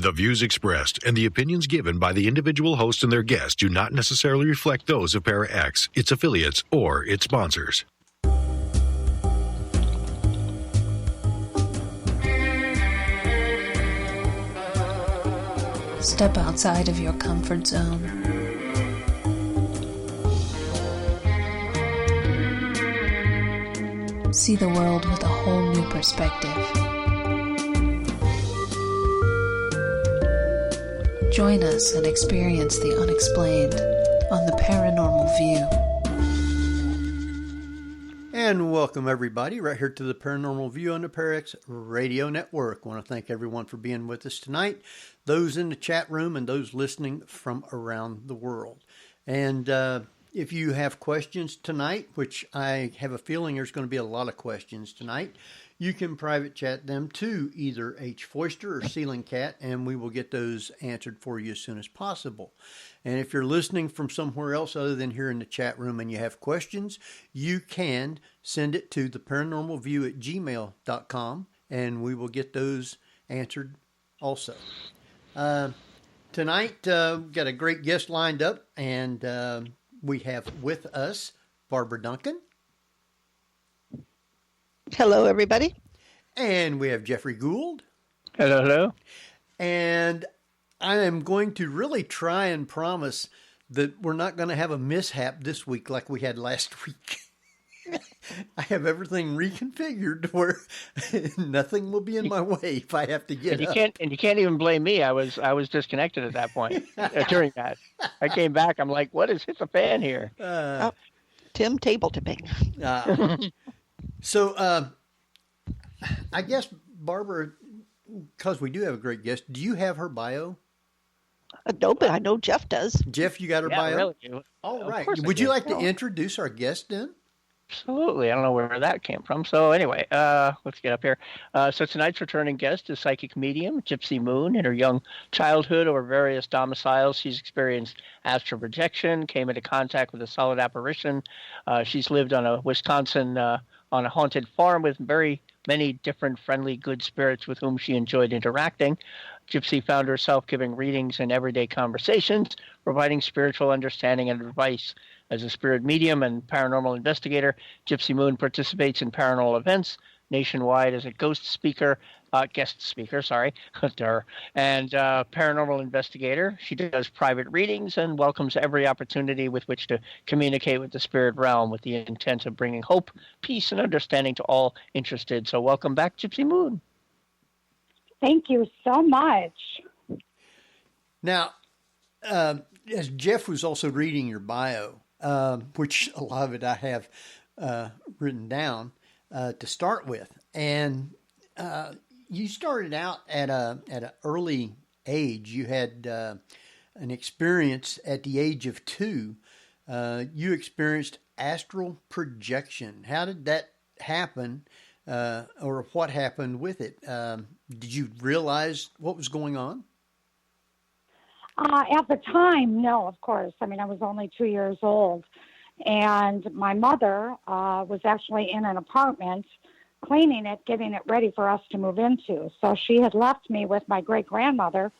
The views expressed and the opinions given by the individual host and their guests do not necessarily reflect those of ParaX, its affiliates, or its sponsors. Step outside of your comfort zone. See the world with a whole new perspective. Join us and experience the unexplained on the Paranormal View. And welcome everybody right here to the Paranormal View on the ParaX Radio Network. I want to thank everyone for being with us tonight, those in the chat room and those listening from around the world. And if you have questions tonight, which I have a feeling there's going to be a lot of questions tonight, you can private chat them to either H. Foister or Ceiling Cat, and we will get those answered for you as soon as possible. And if you're listening from somewhere else other than here in the chat room and you have questions, you can send it to theparanormalview@gmail.com, and we will get those answered also. Tonight, we've got a great guest lined up, and we have with us Barbara Duncan. Hello, everybody. And we have Jeffrey Gould. Hello, hello. And I am going to really try and promise that we're not going to have a mishap this week like we had last week. I have everything reconfigured where nothing will be in my way if I have to get up. And you can't even blame me. I was disconnected at that point during that. I came back. I'm like, what is hit the fan here? Tim table tipping. So, I guess, Barbara, because we do have a great guest, do you have her bio? No, but I know Jeff does. Jeff, you got her bio? Really do. All right. Would you like to introduce our guest then? Absolutely. I don't know where that came from. So anyway, let's get up here. So tonight's returning guest is psychic medium Gypsy Moon. In her young childhood or various domiciles, she's experienced astral projection, came into contact with a solid apparition. She's lived on a Wisconsin on a haunted farm with very many different friendly good spirits with whom she enjoyed interacting. Gypsy found herself giving readings in everyday conversations, providing spiritual understanding and advice. As a spirit medium and paranormal investigator, Gypsy Moon participates in paranormal events nationwide as a guest speaker, and paranormal investigator. She does private readings and welcomes every opportunity with which to communicate with the spirit realm with the intent of bringing hope, peace, and understanding to all interested. So welcome back, Gypsy Moon. Thank you so much. Now, as Jeff was also reading your bio, which a lot of it I have written down to start with, and you started out at an early age. You had an experience at the age of 2. You experienced astral projection. How did that happen, or what happened with it? Did you realize what was going on? At the time, no, of course. I mean, I was only 2 years old. And my mother was actually in an apartment, cleaning it, getting it ready for us to move into. So she had left me with my great-grandmother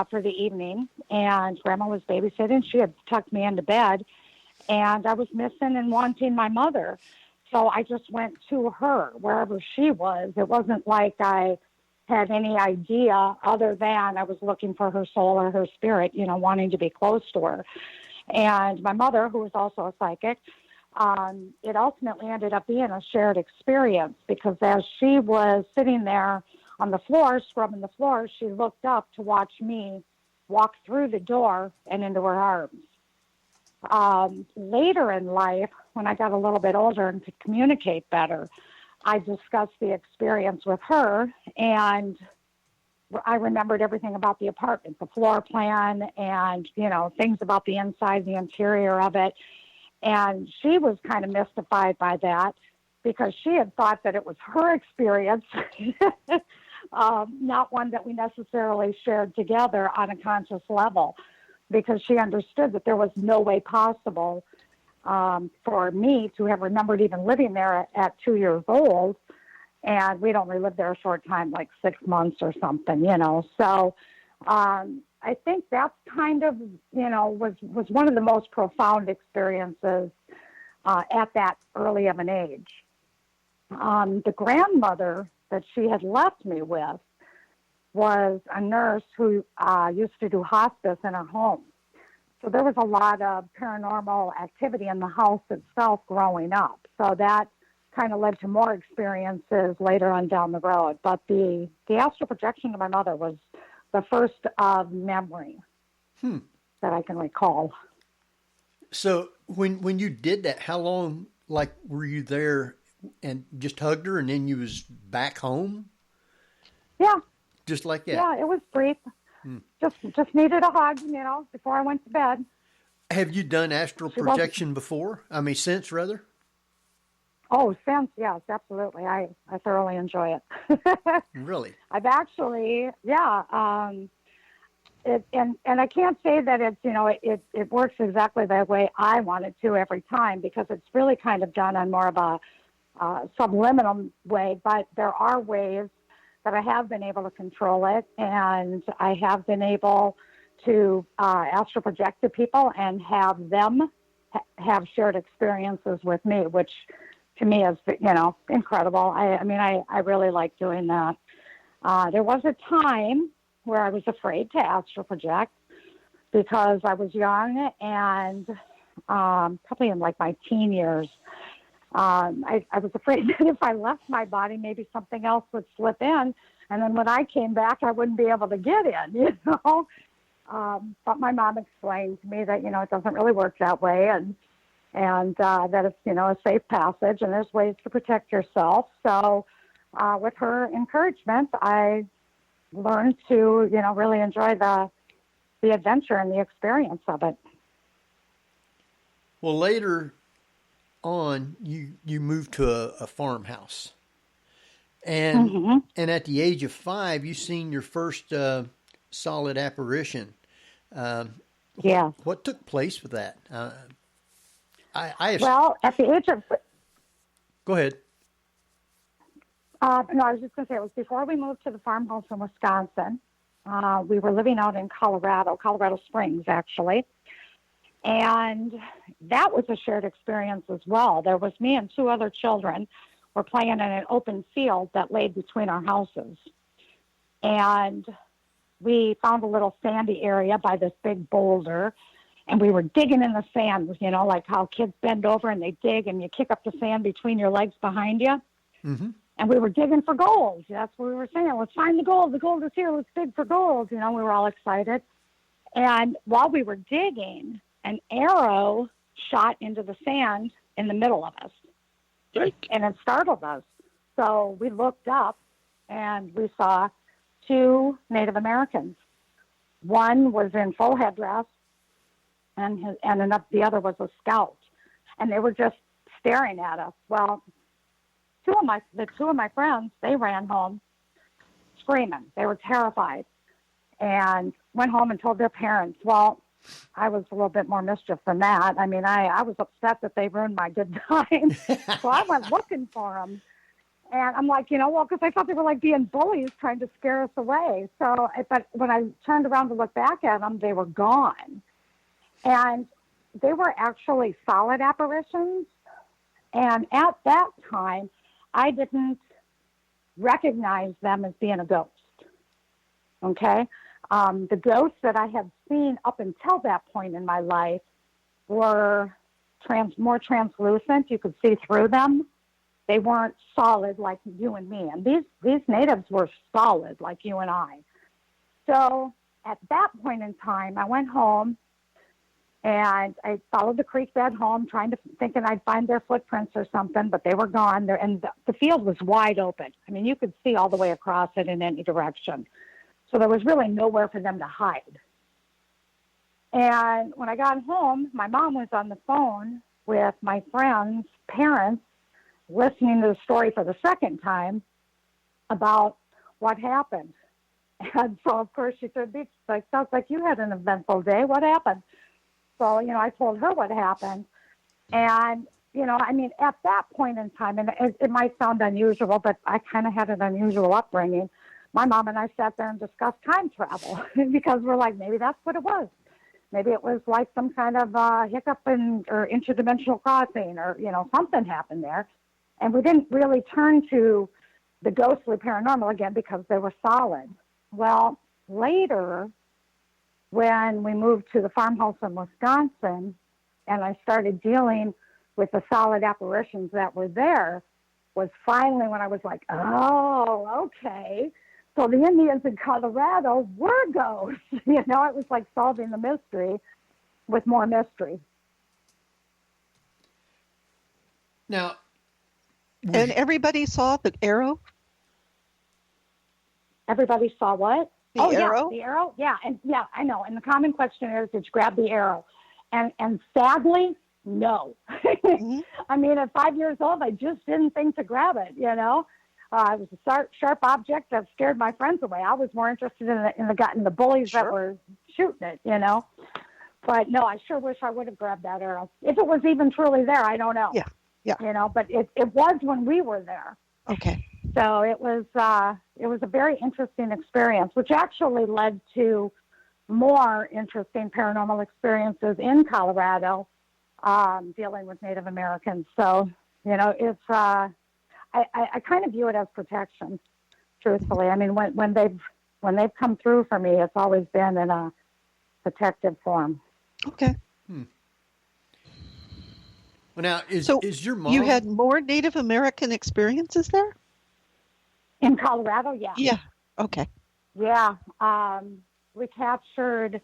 for the evening, and Grandma was babysitting. She had tucked me into bed, and I was missing and wanting my mother. So I just went to her wherever she was. It wasn't like I had any idea other than I was looking for her soul or her spirit, wanting to be close to her. And my mother, who was also a psychic, it ultimately ended up being a shared experience, because as she was sitting there on the floor, scrubbing the floor, she looked up to watch me walk through the door and into her arms. Later in life, when I got a little bit older and could communicate better, I discussed the experience with her, and I remembered everything about the apartment, the floor plan, and, things about the inside, the interior of it. And she was kind of mystified by that, because she had thought that it was her experience, not one that we necessarily shared together on a conscious level, because she understood that there was no way possible for me to have remembered even living there at 2 years old. And we'd only lived there a short time, like 6 months or something, So I think that's kind of, was one of the most profound experiences at that early of an age. The grandmother that she had left me with was a nurse who used to do hospice in her home. So there was a lot of paranormal activity in the house itself growing up. So that kind of led to more experiences later on down the road. But the astral projection of my mother was the first of memory that I can recall. So when you did that, how long, were you there and just hugged her and then you was back home? Yeah. Just like that? Yeah, it was brief. Just needed a hug, before I went to bed. Have you done astral projection before? I mean, since, rather? Oh, since, yes, absolutely. I thoroughly enjoy it. Really? I've actually, and I can't say that it's, it works exactly the way I want it to every time, because it's really kind of done on more of a subliminal way, but there are ways that I have been able to control it, and I have been able to astral project to people and have them have shared experiences with me, which to me is, incredible. I really like doing that. There was a time where I was afraid to astral project because I was young and probably in my teen years. I was afraid that if I left my body, maybe something else would slip in. And then when I came back, I wouldn't be able to get in, But my mom explained to me that, it doesn't really work that way. And that it's, a safe passage and there's ways to protect yourself. So with her encouragement, I learned to, really enjoy the adventure and the experience of it. Well, later on, you moved to a farmhouse. And and at the age of 5, you seen your first solid apparition. Yeah. What took place with that? Well, at the age of... Go ahead. No, I was just going to say, it was before we moved to the farmhouse in Wisconsin. We were living out in Colorado Springs, actually. And that was a shared experience as well. There was me and 2 other children were playing in an open field that laid between our houses. And we found a little sandy area by this big boulder. And we were digging in the sand, like how kids bend over and they dig and you kick up the sand between your legs behind you. Mm-hmm. And we were digging for gold. That's what we were saying. Let's find the gold. The gold is here. Let's dig for gold. We were all excited. And while we were digging, an arrow shot into the sand in the middle of us. And it startled us. So we looked up and we saw 2 Native Americans. One was in full headdress and the other was a scout. And they were just staring at us. Well, the two of my friends, they ran home screaming. They were terrified and went home and told their parents. Well, I was a little bit more mischief than that. I mean, I was upset that they ruined my good time. So I went looking for them. And I'm like, because I thought they were being bullies trying to scare us away. So, but when I turned around to look back at them, they were gone. And they were actually solid apparitions. And at that time, I didn't recognize them as being a ghost. Okay? The ghosts that I had seen up until that point in my life were more translucent. You could see through them. They weren't solid like you and me. And these natives were solid like you and I. So at that point in time, I went home and I followed the creek bed home, thinking I'd find their footprints or something, but they were gone. And the field was wide open. I mean, you could see all the way across it in any direction. So there was really nowhere for them to hide. And when I got home, my mom was on the phone with my friend's parents listening to the story for the second time about what happened. And so, of course, she said, sounds like you had an eventful day. What happened? So, I told her what happened. And, at that point in time, and it might sound unusual, but I kind of had an unusual upbringing. my mom and I sat there and discussed time travel because we're like, maybe that's what it was. Maybe it was like some kind of hiccup or interdimensional crossing, or, something happened there. And we didn't really turn to the ghostly paranormal again because they were solid. Well, later, when we moved to the farmhouse in Wisconsin and I started dealing with the solid apparitions that were there, was finally when I was like, oh, okay. So the Indians in Colorado were ghosts. It was like solving the mystery with more mystery. Now, And everybody saw the arrow? Everybody saw what? The arrow? Yeah, the arrow. Yeah, and yeah, I know. And the common question is, did you grab the arrow? And sadly, no. Mm-hmm. I mean, at 5 years old, I just didn't think to grab it. It was a sharp object that scared my friends away. I was more interested in the bullies that were shooting it. But no, I sure wish I would have grabbed that arrow if it was even truly there. I don't know. Yeah. But it was when we were there. Okay. So it was a very interesting experience, which actually led to more interesting paranormal experiences in Colorado, dealing with Native Americans. So, it's I kind of view it as protection, truthfully. I mean, when they've come through for me, it's always been in a protective form. Okay. Well, now, is your mom... You had more Native American experiences there? In Colorado, yeah. Yeah. Okay. Yeah. We captured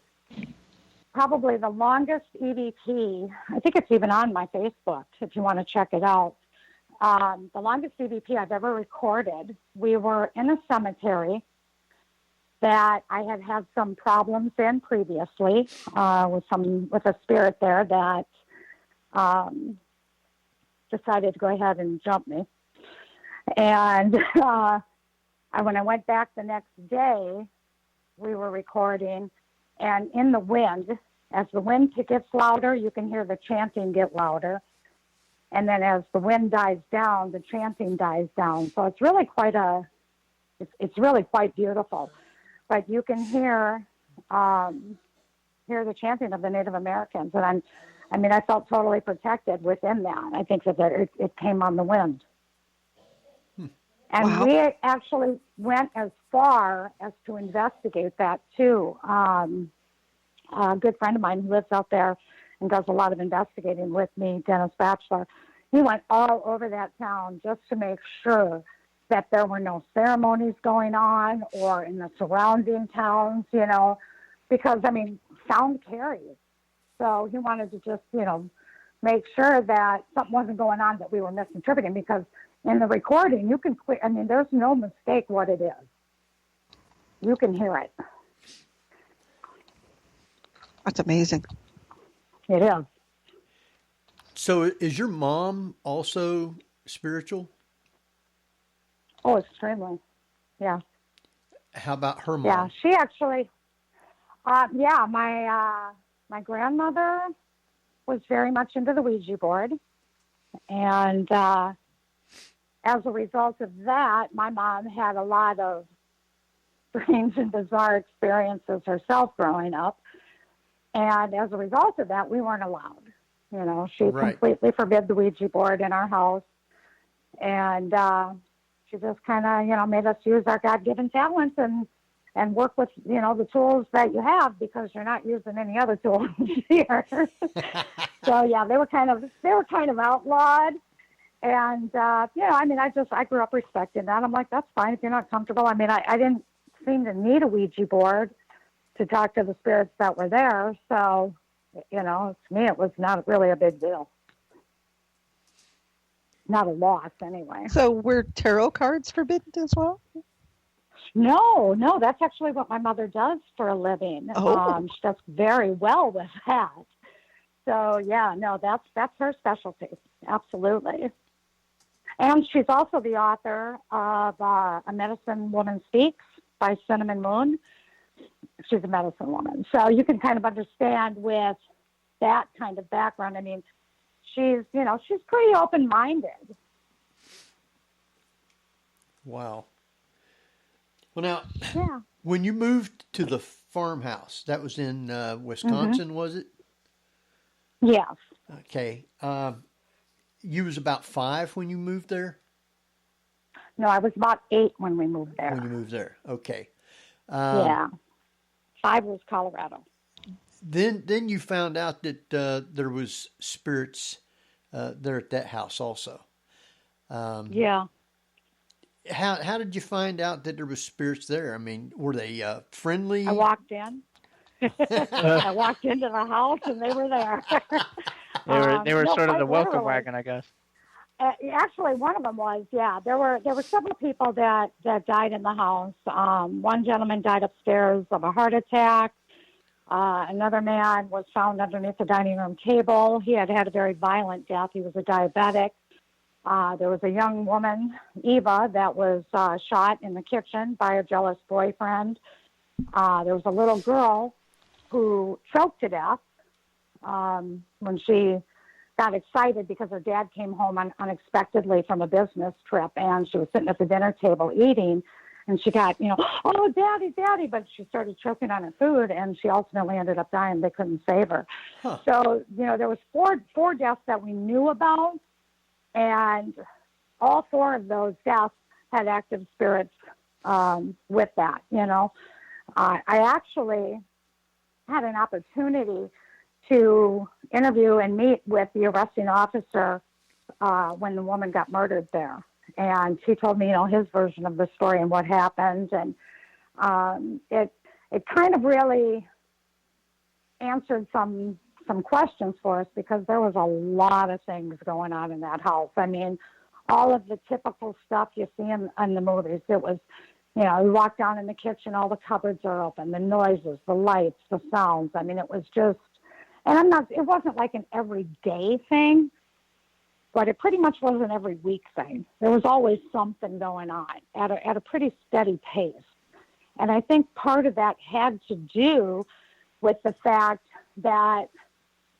probably the longest EVP. I think it's even on my Facebook if you want to check it out. The longest EVP I've ever recorded. We were in a cemetery that I had some problems in previously with a spirit there that decided to go ahead and jump me. And when I went back the next day, we were recording, and in the wind, as the wind gets louder, you can hear the chanting get louder. And then as the wind dies down, the chanting dies down. So it's really it's really quite beautiful. But you can hear the chanting of the Native Americans. And I felt totally protected within that. I think that it came on the wind. And we actually went as far as to investigate that, too. A good friend of mine who lives out there and does a lot of investigating with me, Dennis Batchelor, he went all over that town just to make sure that there were no ceremonies going on or in the surrounding towns, because, sound carries. So he wanted to just, make sure that something wasn't going on that we were misinterpreting, because in the recording, you can there's no mistake what it is. You can hear it. That's amazing. It is. So is your mom also spiritual? Oh, extremely. Yeah. How about her mom? Yeah, she actually, my grandmother was very much into the Ouija board. And as a result of that, my mom had a lot of strange and bizarre experiences herself growing up. And as a result of that, we weren't allowed. She completely forbid the Ouija board in our house. And she just kind of, made us use our God-given talents and work with, the tools that you have, because you're not using any other tools here. So, yeah, they were kind of outlawed. And, I grew up respecting that. I'm like, that's fine if you're not comfortable. I didn't seem to need a Ouija board to talk to the spirits that were there. So, to me, it was not really a big deal. Not a loss, anyway. So were tarot cards forbidden as well? No, that's actually what my mother does for a living. Oh. She does very well with that. So, yeah, no, that's her specialty. Absolutely. And she's also the author of A Medicine Woman Speaks by Cinnamon Moon. She's a medicine woman. So you can kind of understand with that kind of background. She's pretty open-minded. Wow. Well, now, Yeah. when you moved to the farmhouse, that was in Wisconsin, was it? Yes. Okay. You was about 5 when you moved there? No, I was about 8 when we moved there. When you moved there. Okay. Yeah. 5 was Colorado. Then you found out that there was spirits there at that house also. Yeah. How did you find out that there was spirits there? I mean, were they friendly? I walked in. I walked into the house and they were there. They were sort of quite the welcome literally. wagon, I guess. Actually, one of them was, yeah. There were several people that died in the house. One gentleman died upstairs of a heart attack. Another man was found underneath the dining room table. He had a very violent death. He was a diabetic. There was a young woman, Eva, that was shot in the kitchen by a jealous boyfriend. There was a little girl who choked to death when she got excited because her dad came home unexpectedly from a business trip, and she was sitting at the dinner table eating, and she got, oh, daddy, but she started choking on her food, and she ultimately ended up dying. They couldn't save her. Huh. So, there was four deaths that we knew about, and all 4 of those deaths had active spirits with that, I actually had an opportunity to interview and meet with the arresting officer when the woman got murdered there. And he told me, his version of the story and what happened. And it kind of really answered some questions for us, because there was a lot of things going on in that house. I mean, all of the typical stuff you see in the movies. It was, you walk down in the kitchen, all the cupboards are open, the noises, the lights, the sounds. I mean, it was just, and it wasn't like an everyday thing, but it pretty much was an every week thing. There was always something going on at a pretty steady pace. And I think part of that had to do with the fact that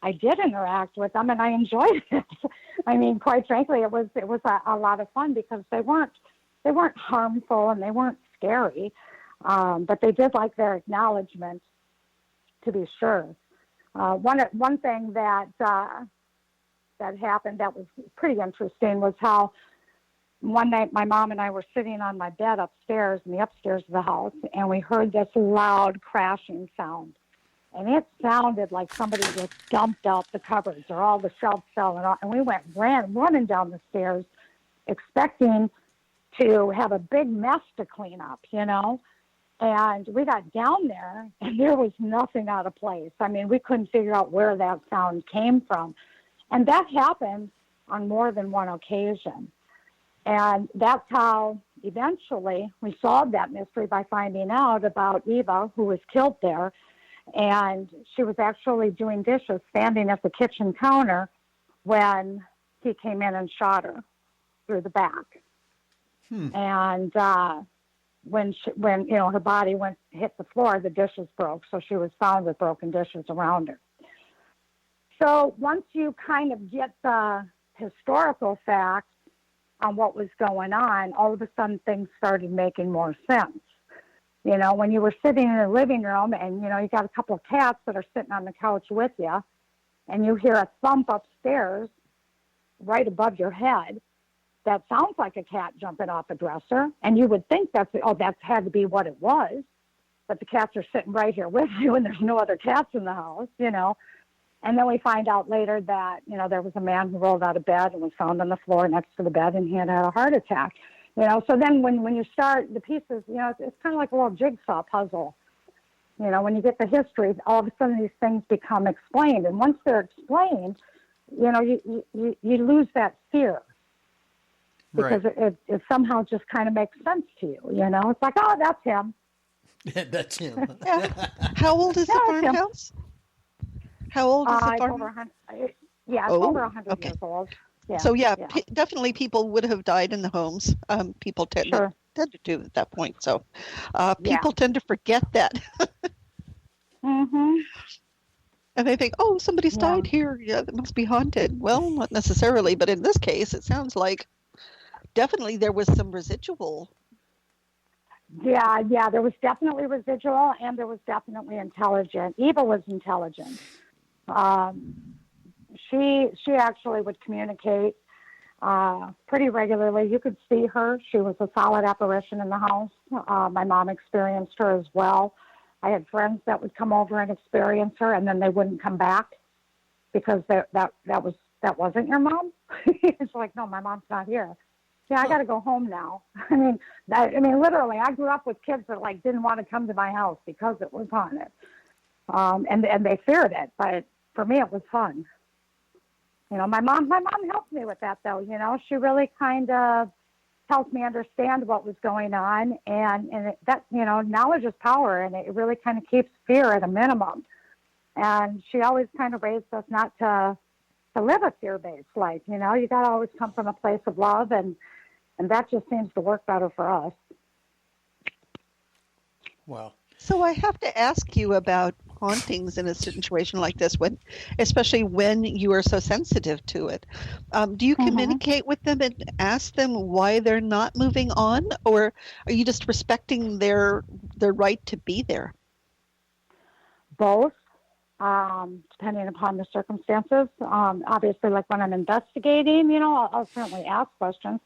I did interact with them and I enjoyed it. I mean, quite frankly, it was a lot of fun, because they weren't harmful and they weren't scary, but they did like their acknowledgement, to be sure. One thing that happened that was pretty interesting was how one night my mom and I were sitting on my bed upstairs in the upstairs of the house, and we heard this loud crashing sound. And it sounded like somebody just dumped out the cupboards, or all the shelves fell, and we ran running down the stairs, expecting to have a big mess to clean up, And we got down there, and there was nothing out of place. I mean, we couldn't figure out where that sound came from. And that happened on more than one occasion. And that's how eventually we solved that mystery, by finding out about Eva, who was killed there. And she was actually doing dishes, standing at the kitchen counter, when he came in and shot her through the back. And when her body hit the floor, the dishes broke. So she was found with broken dishes around her. So once you kind of get the historical facts on what was going on, all of a sudden things started making more sense. When you were sitting in the living room and, you got a couple of cats that are sitting on the couch with you, and you hear a thump upstairs right above your head, that sounds like a cat jumping off a dresser. And you would think that's had to be what it was. But the cats are sitting right here with you, and there's no other cats in the house, And then we find out later that, there was a man who rolled out of bed and was found on the floor next to the bed, and he had a heart attack. So then when you start the pieces, it's kind of like a little jigsaw puzzle. When you get the history, all of a sudden these things become explained. And once they're explained, you lose that fear. Because it somehow just kind of makes sense to you, It's like, oh, that's him. That's him. Yeah. How old is the farmhouse? How old is the farmhouse? It's over 100 years old. Yeah, so definitely people would have died in the homes. People tend to do at that point. So people tend to forget that. Mm-hmm. And they think, oh, somebody's died here. Yeah, it must be haunted. Well, not necessarily, but in this case, it sounds like definitely there was some residual. Yeah, there was definitely residual, and there was definitely intelligent. Eva was intelligent. She actually would communicate pretty regularly. You could see her. She was a solid apparition in the house. My mom experienced her as well. I had friends that would come over and experience her, and then they wouldn't come back because that wasn't your mom. It's like, no, my mom's not here. Yeah, I got to go home now. I mean, literally, I grew up with kids that like didn't want to come to my house because it was haunted, and they feared it. But for me, it was fun. You know, my mom helped me with that, though. You know, she really kind of helped me understand what was going on, and that, you know, knowledge is power, and it really kind of keeps fear at a minimum. And she always kind of raised us not to live a fear-based life. You know, you got to always come from a place of love, and that just seems to work better for us. Wow. So I have to ask you about hauntings in a situation like this, especially when you are so sensitive to it. Do you communicate with them and ask them why they're not moving on, or are you just respecting their right to be there? Both, depending upon the circumstances. Obviously, like when I'm investigating, you know, I'll certainly ask questions.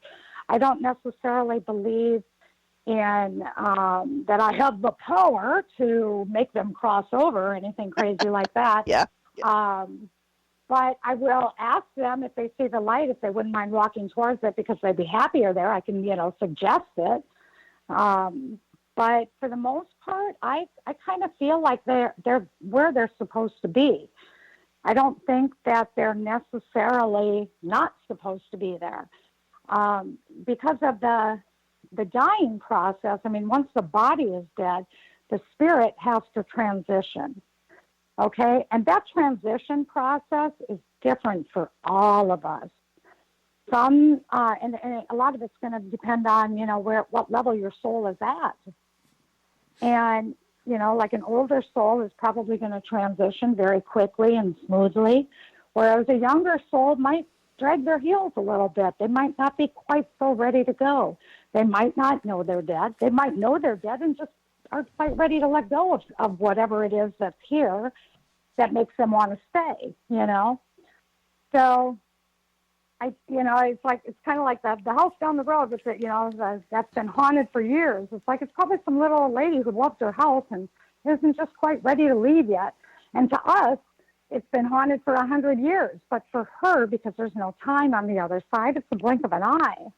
I don't necessarily believe in that I have the power to make them cross over or anything crazy like that. Yeah. But I will ask them if they see the light, if they wouldn't mind walking towards it because they'd be happier there. I can, you know, suggest it. But for the most part, I kind of feel like they're where they're supposed to be. I don't think that they're necessarily not supposed to be there. Because of the dying process, I mean, once the body is dead, the spirit has to transition, okay? And that transition process is different for all of us. Some, and a lot of it's going to depend on, you know, what level your soul is at. And, you know, like an older soul is probably going to transition very quickly and smoothly, whereas a younger soul might drag their heels a little bit. They might not be quite so ready to go. They might not know they're dead. They might know they're dead and just aren't quite ready to let go of whatever it is that's here that makes them want to stay, you know? So, it's kind of like the house down the road, which, you know, that's been haunted for years. It's like it's probably some little old lady who loves her house and isn't just quite ready to leave yet. And to us, it's been haunted for 100 years. But for her, because there's no time on the other side, it's a blink of an eye.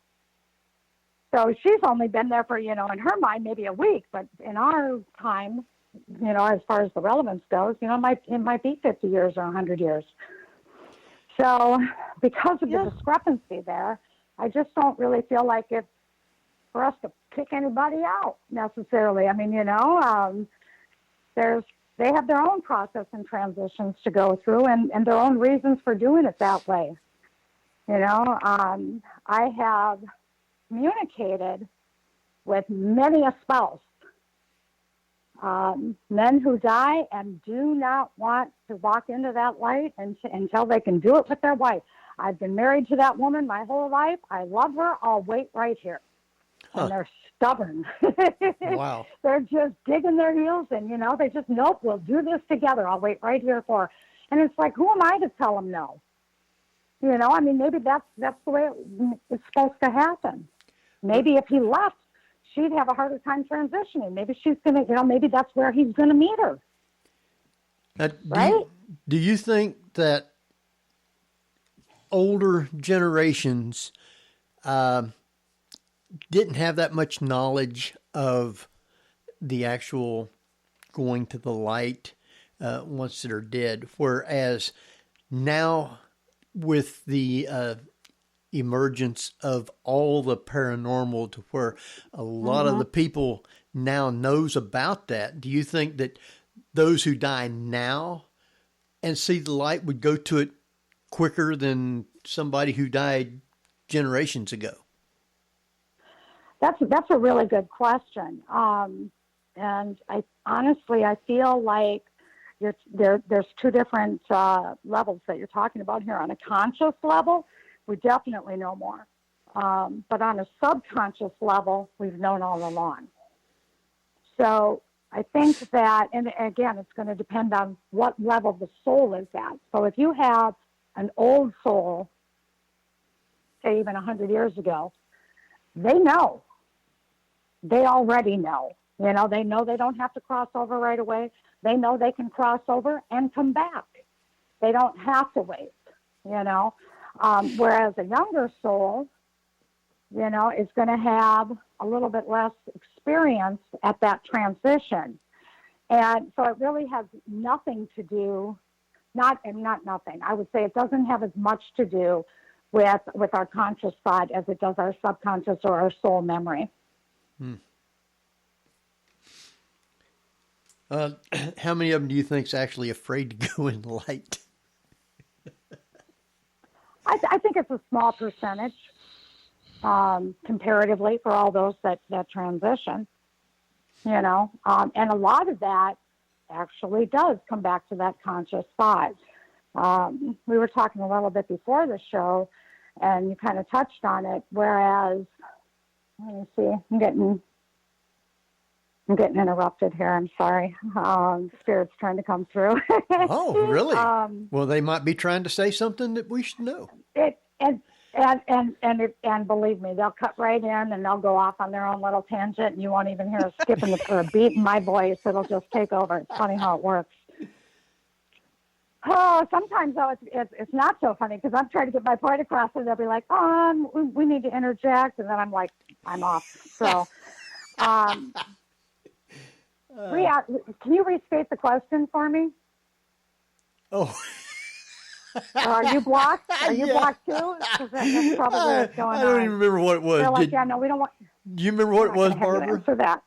So she's only been there for, you know, in her mind, maybe a week. But in our time, you know, as far as the relevance goes, you know, it might be 50 years or 100 years. So because of the discrepancy there, I just don't really feel like it's for us to pick anybody out necessarily. I mean, you know, they have their own process and transitions to go through and their own reasons for doing it that way. You know, I have communicated with many a spouse, men who die and do not want to walk into that light until they can do it with their wife. I've been married to that woman my whole life. I love her. I'll wait right here. And they're stubborn. Wow. They're just digging their heels in, you know. They just, nope, we'll do this together. I'll wait right here for her. And it's like, who am I to tell them no? You know, I mean, maybe that's the way it's supposed to happen. Maybe if he left, she'd have a harder time transitioning. Maybe she's going to, you know, maybe that's where he's going to meet her. Right? Do you think that older generations didn't have that much knowledge of the actual going to the light once they're dead, whereas now with the emergence of all the paranormal to where a lot of the people now knows about that, do you think that those who die now and see the light would go to it quicker than somebody who died generations ago? That's a really good question. And I feel like there's two different levels that you're talking about here. On a conscious level, we definitely know more. But on a subconscious level, we've known all along. So I think that, and again, it's going to depend on what level the soul is at. So if you have an old soul, say even 100 years ago, they know. They already know. You know, they know they don't have to cross over right away. They know they can cross over and come back. They don't have to wait, you know. Whereas a younger soul, you know, is going to have a little bit less experience at that transition. And so it really has nothing to do, not nothing. I would say it doesn't have as much to do with our conscious side as it does our subconscious or our soul memory. How many of them do you think is actually afraid to go in light? I think it's a small percentage comparatively for all those that transition, you know, and a lot of that actually does come back to that conscious side. We were talking a little bit before the show, and you kind of touched on it, whereas, let me see, I'm getting interrupted here. I'm sorry. Spirit's trying to come through. Oh, really? Well, they might be trying to say something that we should know. And believe me, they'll cut right in and they'll go off on their own little tangent, and you won't even hear a skip or a beat in my voice. It'll just take over. It's funny how it works. Oh, sometimes though it's not so funny because I'm trying to get my point across, and they'll be like, we need to interject, and then I'm like, I'm off. So. Can you restate the question for me? Oh. Are you blocked? Are you blocked too? That's probably what's going on. I don't even remember what it was. They're like, no, we don't want. Do you remember what it was, Barbara? Answer that.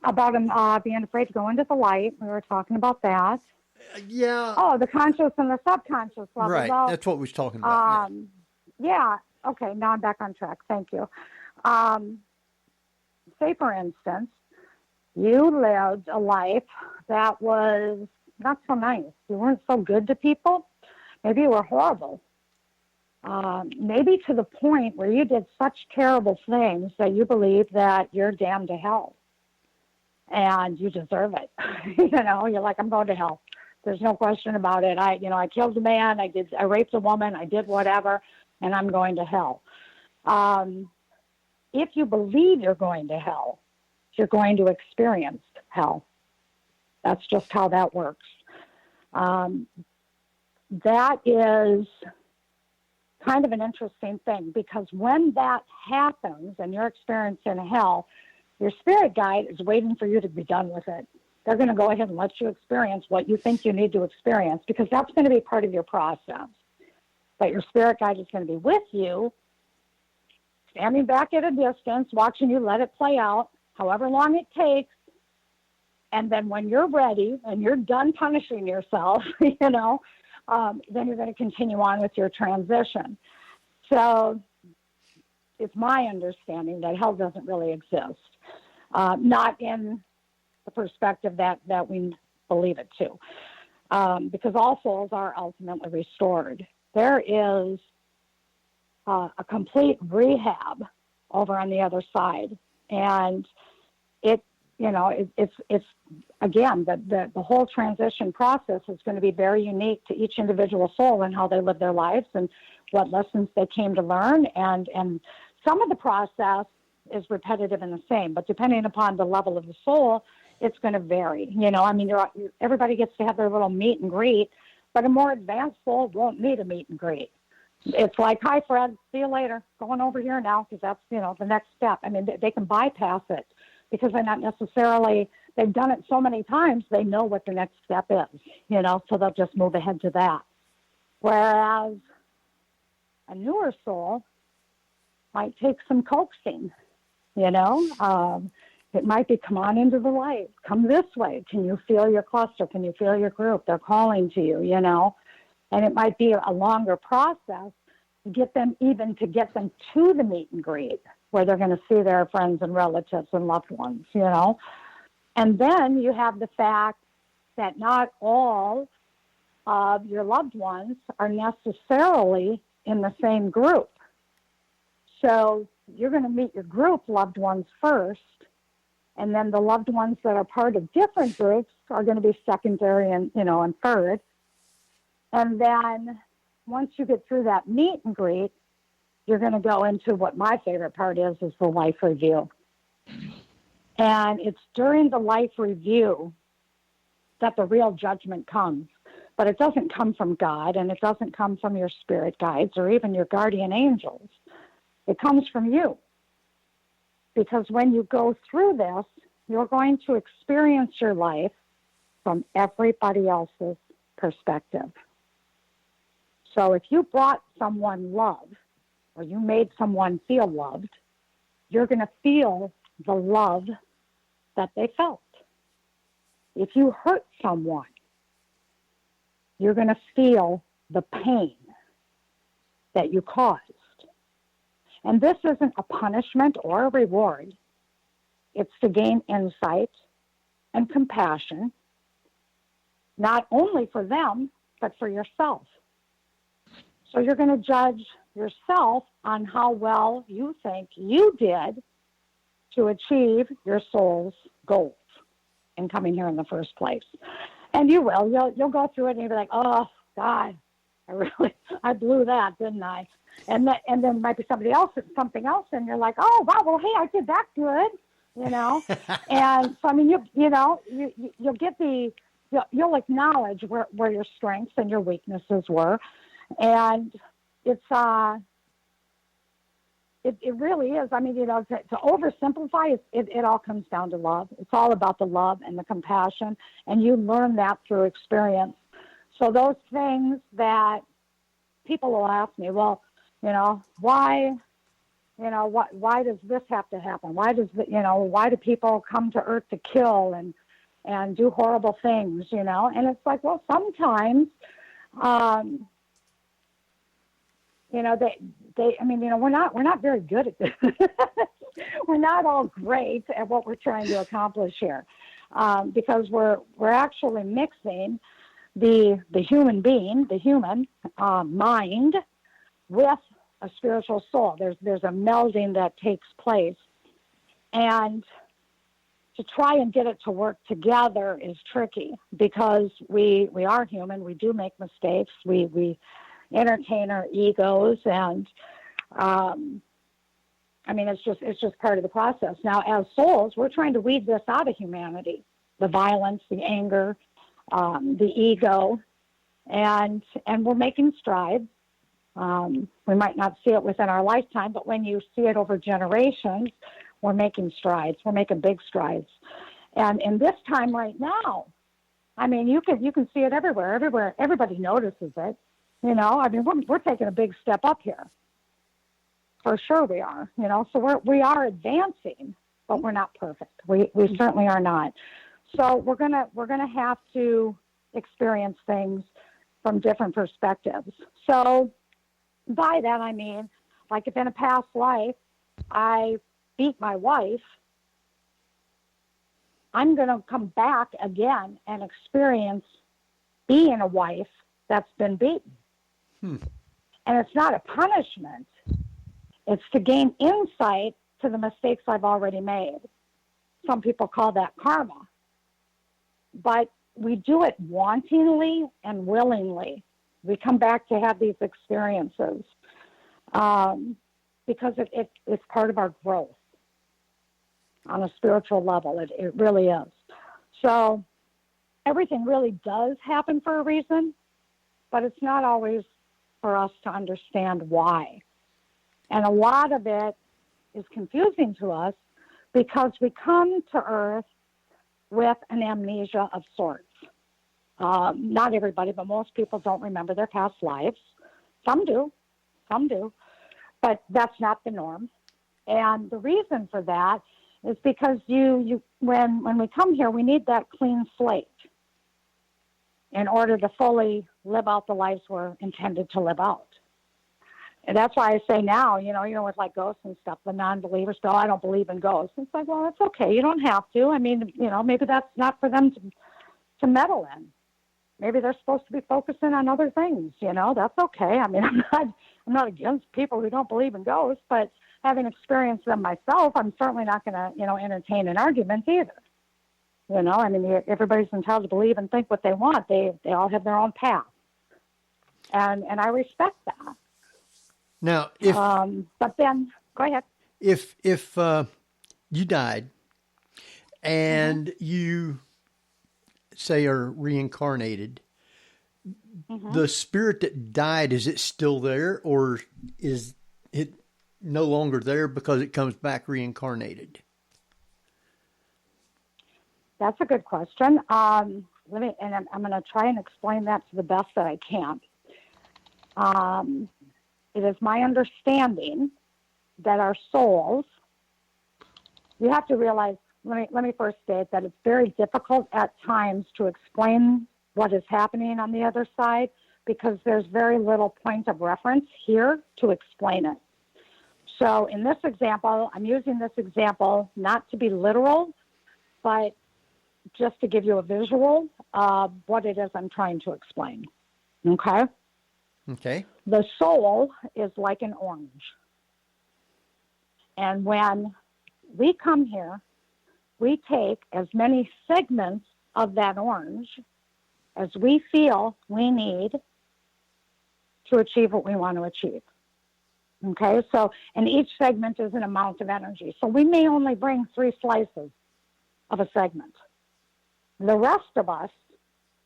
About him being afraid to go into the light. We were talking about that. Yeah. Oh, the conscious and the subconscious level. Right. Well, that's what we was talking about. Yeah. Okay. Now I'm back on track. Thank you. Say, for instance, you lived a life that was not so nice. You weren't so good to people. Maybe you were horrible. Maybe to the point where you did such terrible things that you believe that you're damned to hell and you deserve it. You know, you're like, I'm going to hell. There's no question about it. I killed a man. I raped a woman. I did whatever, and I'm going to hell. If you believe you're going to hell, you're going to experience hell. That's just how that works. That is kind of an interesting thing, because when that happens and you're experiencing hell, your spirit guide is waiting for you to be done with it. They're going to go ahead and let you experience what you think you need to experience, because that's going to be part of your process. But your spirit guide is going to be with you, standing back at a distance, watching you let it play out, however long it takes. And then when you're ready and you're done punishing yourself, then you're going to continue on with your transition. So it's my understanding that hell doesn't really exist. Not in the perspective that we believe it to. Because all souls are ultimately restored. There is a complete rehab over on the other side. And it's again, the whole transition process is going to be very unique to each individual soul and how they live their lives and what lessons they came to learn. And some of the process is repetitive and the same, but depending upon the level of the soul, it's going to vary. Everybody gets to have their little meet and greet, but a more advanced soul won't need a meet and greet. It's like, hi, Fred, see you later. Going over here now, because that's, the next step. I mean, they can bypass it because they're not necessarily, they've done it so many times, they know what the next step is, so they'll just move ahead to that. Whereas a newer soul might take some coaxing, it might be, come on into the light, come this way. Can you feel your cluster? Can you feel your group? They're calling to you, and it might be a longer process to get them to the meet and greet where they're going to see their friends and relatives and loved ones, And then you have the fact that not all of your loved ones are necessarily in the same group. So you're going to meet your group loved ones first, and then the loved ones that are part of different groups are going to be secondary and, and third. And then once you get through that meet and greet, you're going to go into what my favorite part is the life review. And it's during the life review that the real judgment comes. But it doesn't come from God, and it doesn't come from your spirit guides or even your guardian angels. It comes from you. Because when you go through this, you're going to experience your life from everybody else's perspective. So if you brought someone love, or you made someone feel loved, you're going to feel the love that they felt. If you hurt someone, you're going to feel the pain that you caused. And this isn't a punishment or a reward. It's to gain insight and compassion, not only for them, but for yourself. So you're going to judge yourself on how well you think you did to achieve your soul's goals in coming here in the first place. And you will. You'll go through it and you'll be like, oh, God, I blew that, didn't I? And then there might be somebody else at something else, and you're like, oh, wow, well, hey, I did that good, And so, I mean, you'll get you'll acknowledge where your strengths and your weaknesses were. And it's, it really is. I mean, to oversimplify, it all comes down to love. It's all about the love and the compassion, and you learn that through experience. So those things that people will ask me, well, why does this have to happen? Why do people come to Earth to kill and do horrible things, And it's like, well, sometimes, we're not very good at this. We're not all great at what we're trying to accomplish here, because we're actually mixing the human being, the human mind, with a spiritual soul. There's a melding that takes place, and to try and get it to work together is tricky because we are human. We do make mistakes. We entertain our egos, and it's just part of the process. Now, as souls, we're trying to weed this out of humanity: the violence, the anger, the ego, and we're making strides. We might not see it within our lifetime, but when you see it over generations, we're making strides. We're making big strides. And in this time right now, I mean, you can see it everywhere. Everybody notices it. We're taking a big step up here. For sure we are, so we are advancing, but we're not perfect. We certainly are not. So we're gonna have to experience things from different perspectives. So by that I mean, like if in a past life I beat my wife, I'm gonna come back again and experience being a wife that's been beaten. And it's not a punishment. It's to gain insight to the mistakes I've already made. Some people call that karma. But we do it wantingly and willingly. We come back to have these experiences because it's part of our growth on a spiritual level. It really is. So everything really does happen for a reason, but it's not always for us to understand why. And a lot of it is confusing to us because we come to Earth with an amnesia of sorts. Not everybody, but most people don't remember their past lives. Some do, but that's not the norm. And the reason for that is because when we come here, we need that clean slate in order to fully live out the lives we're intended to live out. And that's why I say now, with like ghosts and stuff, the non-believers go, I don't believe in ghosts. It's like, well, that's okay. You don't have to. I mean, maybe that's not for them to meddle in. Maybe they're supposed to be focusing on other things. That's okay. I mean, I'm not against people who don't believe in ghosts, but having experienced them myself, I'm certainly not going to, entertain an argument either. I mean, everybody's entitled to believe and think what they want. They all have their own path. And I respect that. Now, if but then, go ahead. If you died and you say are reincarnated, the spirit that died, is it still there, or is it no longer there because it comes back reincarnated? That's a good question. I'm going to try and explain that to the best that I can. It is my understanding that our souls, you have to realize, let me first state that it's very difficult at times to explain what is happening on the other side because there's very little point of reference here to explain it. So in this example, I'm using this example not to be literal, but just to give you a visual of what it is I'm trying to explain. Okay? Okay. The soul is like an orange. And when we come here, we take as many segments of that orange as we feel we need to achieve what we want to achieve. Okay? So, and each segment is an amount of energy. So we may only bring 3 slices of a segment. The rest of us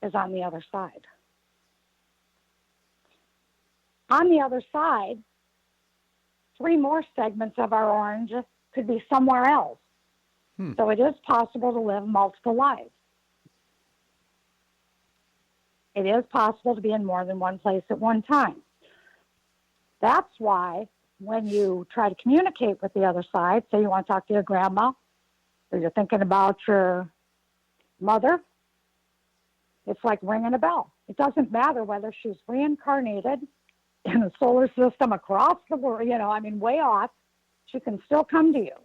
is on the other side. On the other side, 3 more segments of our orange could be somewhere else. So it is possible to live multiple lives. It is possible to be in more than one place at one time. That's why when you try to communicate with the other side, say you want to talk to your grandma, or you're thinking about your mother, it's like ringing a bell. It doesn't matter whether she's reincarnated in a solar system across the world, way off, she can still come to you.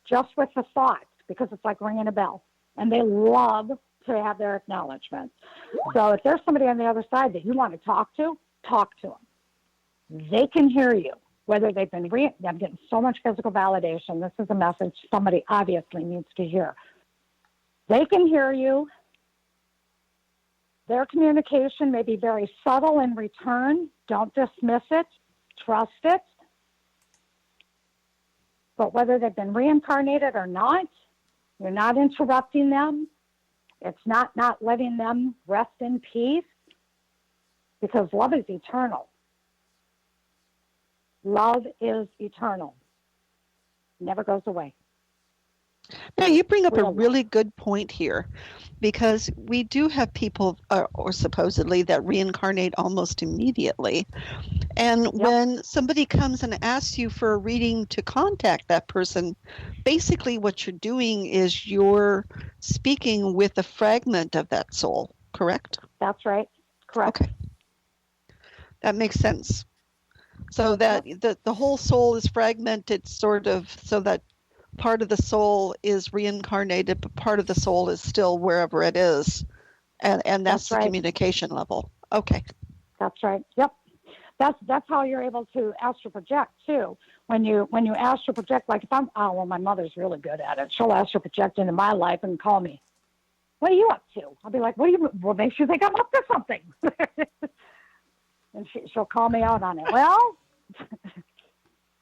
Just with the thought, because it's like ringing a bell. And they love to have their acknowledgement. So if there's somebody on the other side that you want to talk to them. They can hear you, whether they've been I'm getting so much physical validation. This is a message somebody obviously needs to hear. They can hear you. Their communication may be very subtle in return. Don't dismiss it. Trust it. But whether they've been reincarnated or not, you're not interrupting them. It's not letting them rest in peace, because love is eternal. Love is eternal. Never goes away. Now, you bring up a really good point here, because we do have people, or supposedly, that reincarnate almost immediately. And when somebody comes and asks you for a reading to contact that person, basically what you're doing is you're speaking with a fragment of that soul, correct? That's right. Correct. Okay. That makes sense. So that the whole soul is fragmented, sort of, so that part of the soul is reincarnated, but part of the soul is still wherever it is. And that's the communication level. Okay. That's right. Yep. That's how you're able to astral project too. When you astral project, like if my mother's really good at it. She'll astral project into my life and call me. What are you up to? I'll be like, what makes you think I'm up to something? And she'll call me out on it. Well,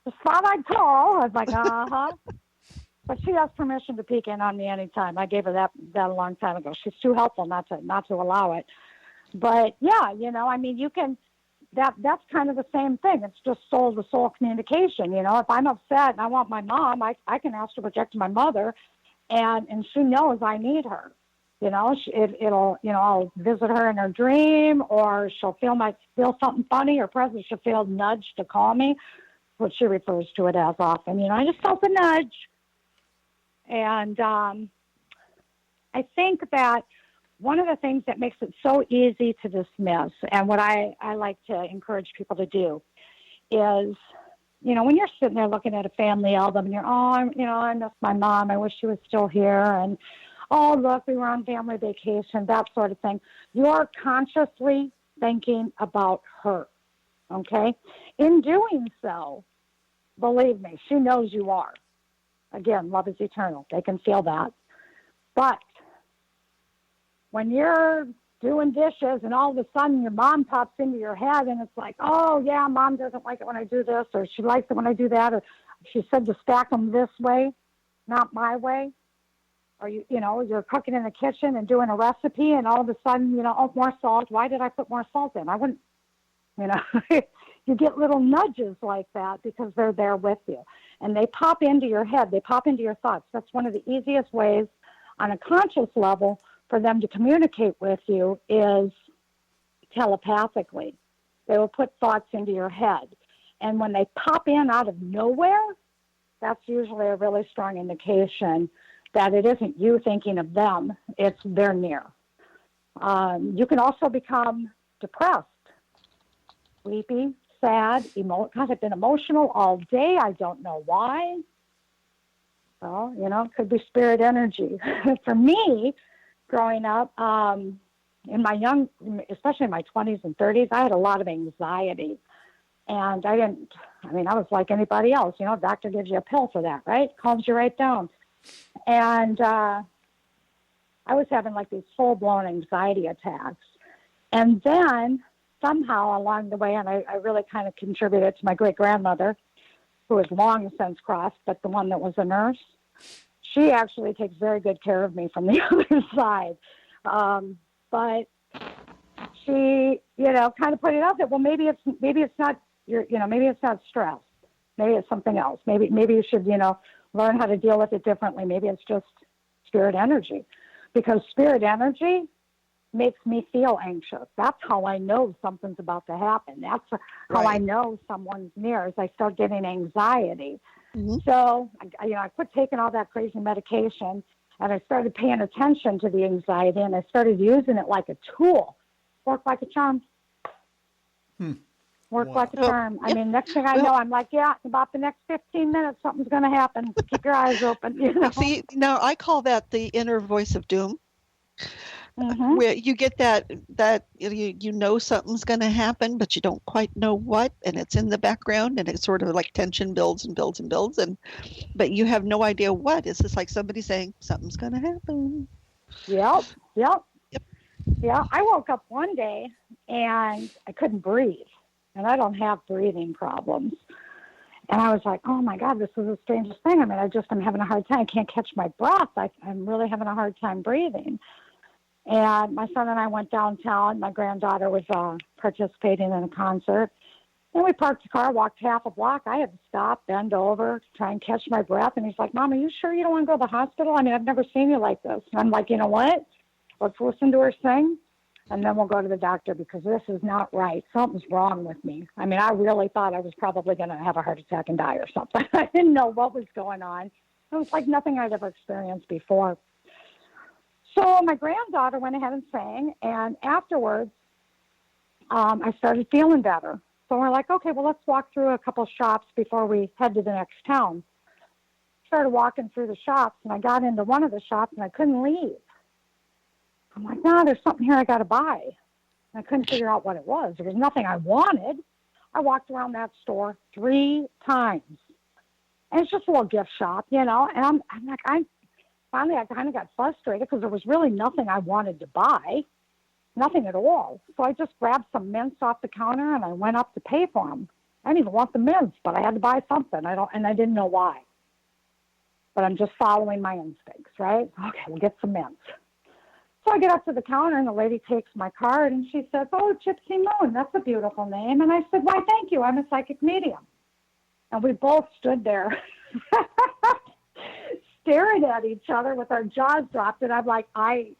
just thought I'd call. I was like, uh-huh. But she has permission to peek in on me anytime. I gave her that a long time ago. She's too helpful not to allow it. But yeah, you can. That's kind of the same thing. It's just soul to soul communication. If I'm upset and I want my mom, I can astral project to my mother, and she knows I need her. I'll visit her in her dream, or she'll feel something funny or present. She'll feel nudged to call me, what she refers to it as often. I just felt a nudge. And I think that one of the things that makes it so easy to dismiss, and what I like to encourage people to do, is, when you're sitting there looking at a family album and you're, I miss my mom, I wish she was still here, and, oh, look, we were on family vacation, that sort of thing. You're consciously thinking about her, okay? In doing so, believe me, she knows you are. Again, love is eternal. They can feel that. But when you're doing dishes and all of a sudden your mom pops into your head and it's like, oh, yeah, mom doesn't like it when I do this, or she likes it when I do that, or she said to stack them this way, not my way. Or, you're cooking in the kitchen and doing a recipe and all of a sudden, oh, more salt. Why did I put more salt in? I wouldn't, you get little nudges like that because they're there with you. And they pop into your head. They pop into your thoughts. That's one of the easiest ways on a conscious level for them to communicate with you is telepathically. They will put thoughts into your head. And when they pop in out of nowhere, that's usually a really strong indication that it isn't you thinking of them, it's they're near. You can also become depressed, sleepy, sad, God, I've been emotional all day. I don't know why. Well, it could be spirit energy. For me, growing up, especially in my 20s and 30s, I had a lot of anxiety. And I was like anybody else. A doctor gives you a pill for that, right? Calms you right down. And I was having like these full-blown anxiety attacks. And then somehow along the way, and I really kind of contributed to my great-grandmother, who is long since crossed, but the one that was a nurse, she actually takes very good care of me from the other side. But she, kind of put it out that, well, maybe it's not maybe it's not stress. Maybe it's something else. Maybe you should, learn how to deal with it differently. Maybe it's just spirit energy, because spirit energy makes me feel anxious. That's how I know something's about to happen. That's how I know someone's near, is I start getting anxiety. Mm-hmm. So, I quit taking all that crazy medication, and I started paying attention to the anxiety, and I started using it like a tool. Work like a charm. Work like a charm. I mean, next thing I know, I'm like, yeah, about the next 15 minutes, something's going to happen. Keep your eyes open. See, now I call that the inner voice of doom. Mm-hmm. Where you get that something's going to happen, but you don't quite know what, and it's in the background, and it's sort of like tension builds and builds and builds, but you have no idea what. It's just like somebody saying something's going to happen. Yep. Yeah, I woke up one day and I couldn't breathe, and I don't have breathing problems. And I was like, oh, my God, this is the strangest thing. I mean, I'm having a hard time. I can't catch my breath. I'm really having a hard time breathing. And my son and I went downtown. My granddaughter was participating in a concert. And we parked the car, walked half a block. I had to stop, bend over, try and catch my breath. And he's like, Mom, are you sure you don't want to go to the hospital? I mean, I've never seen you like this. And I'm like, you know what? Let's listen to her sing, and then we'll go to the doctor, because this is not right. Something's wrong with me. I mean, I really thought I was probably going to have a heart attack and die or something. I didn't know what was going on. It was like nothing I'd ever experienced before. So my granddaughter went ahead and sang, and afterwards, I started feeling better. So we're like, okay, well, let's walk through a couple shops before we head to the next town. Started walking through the shops, and I got into one of the shops, and I couldn't leave. I'm like, no, there's something here I got to buy. And I couldn't figure out what it was. There was nothing I wanted. I walked around that store 3 times. And it's just a little gift shop, and I'm like, finally, I kind of got frustrated because there was really nothing I wanted to buy, nothing at all. So I just grabbed some mints off the counter, and I went up to pay for them. I didn't even want the mints, but I had to buy something. I didn't know why. But I'm just following my instincts, right? Okay, we'll get some mints. So I get up to the counter, and the lady takes my card, and she says, oh, Gypsy Moon, that's a beautiful name. And I said, why, thank you. I'm a psychic medium. And we both stood there staring at each other with our jaws dropped. And I'm like, I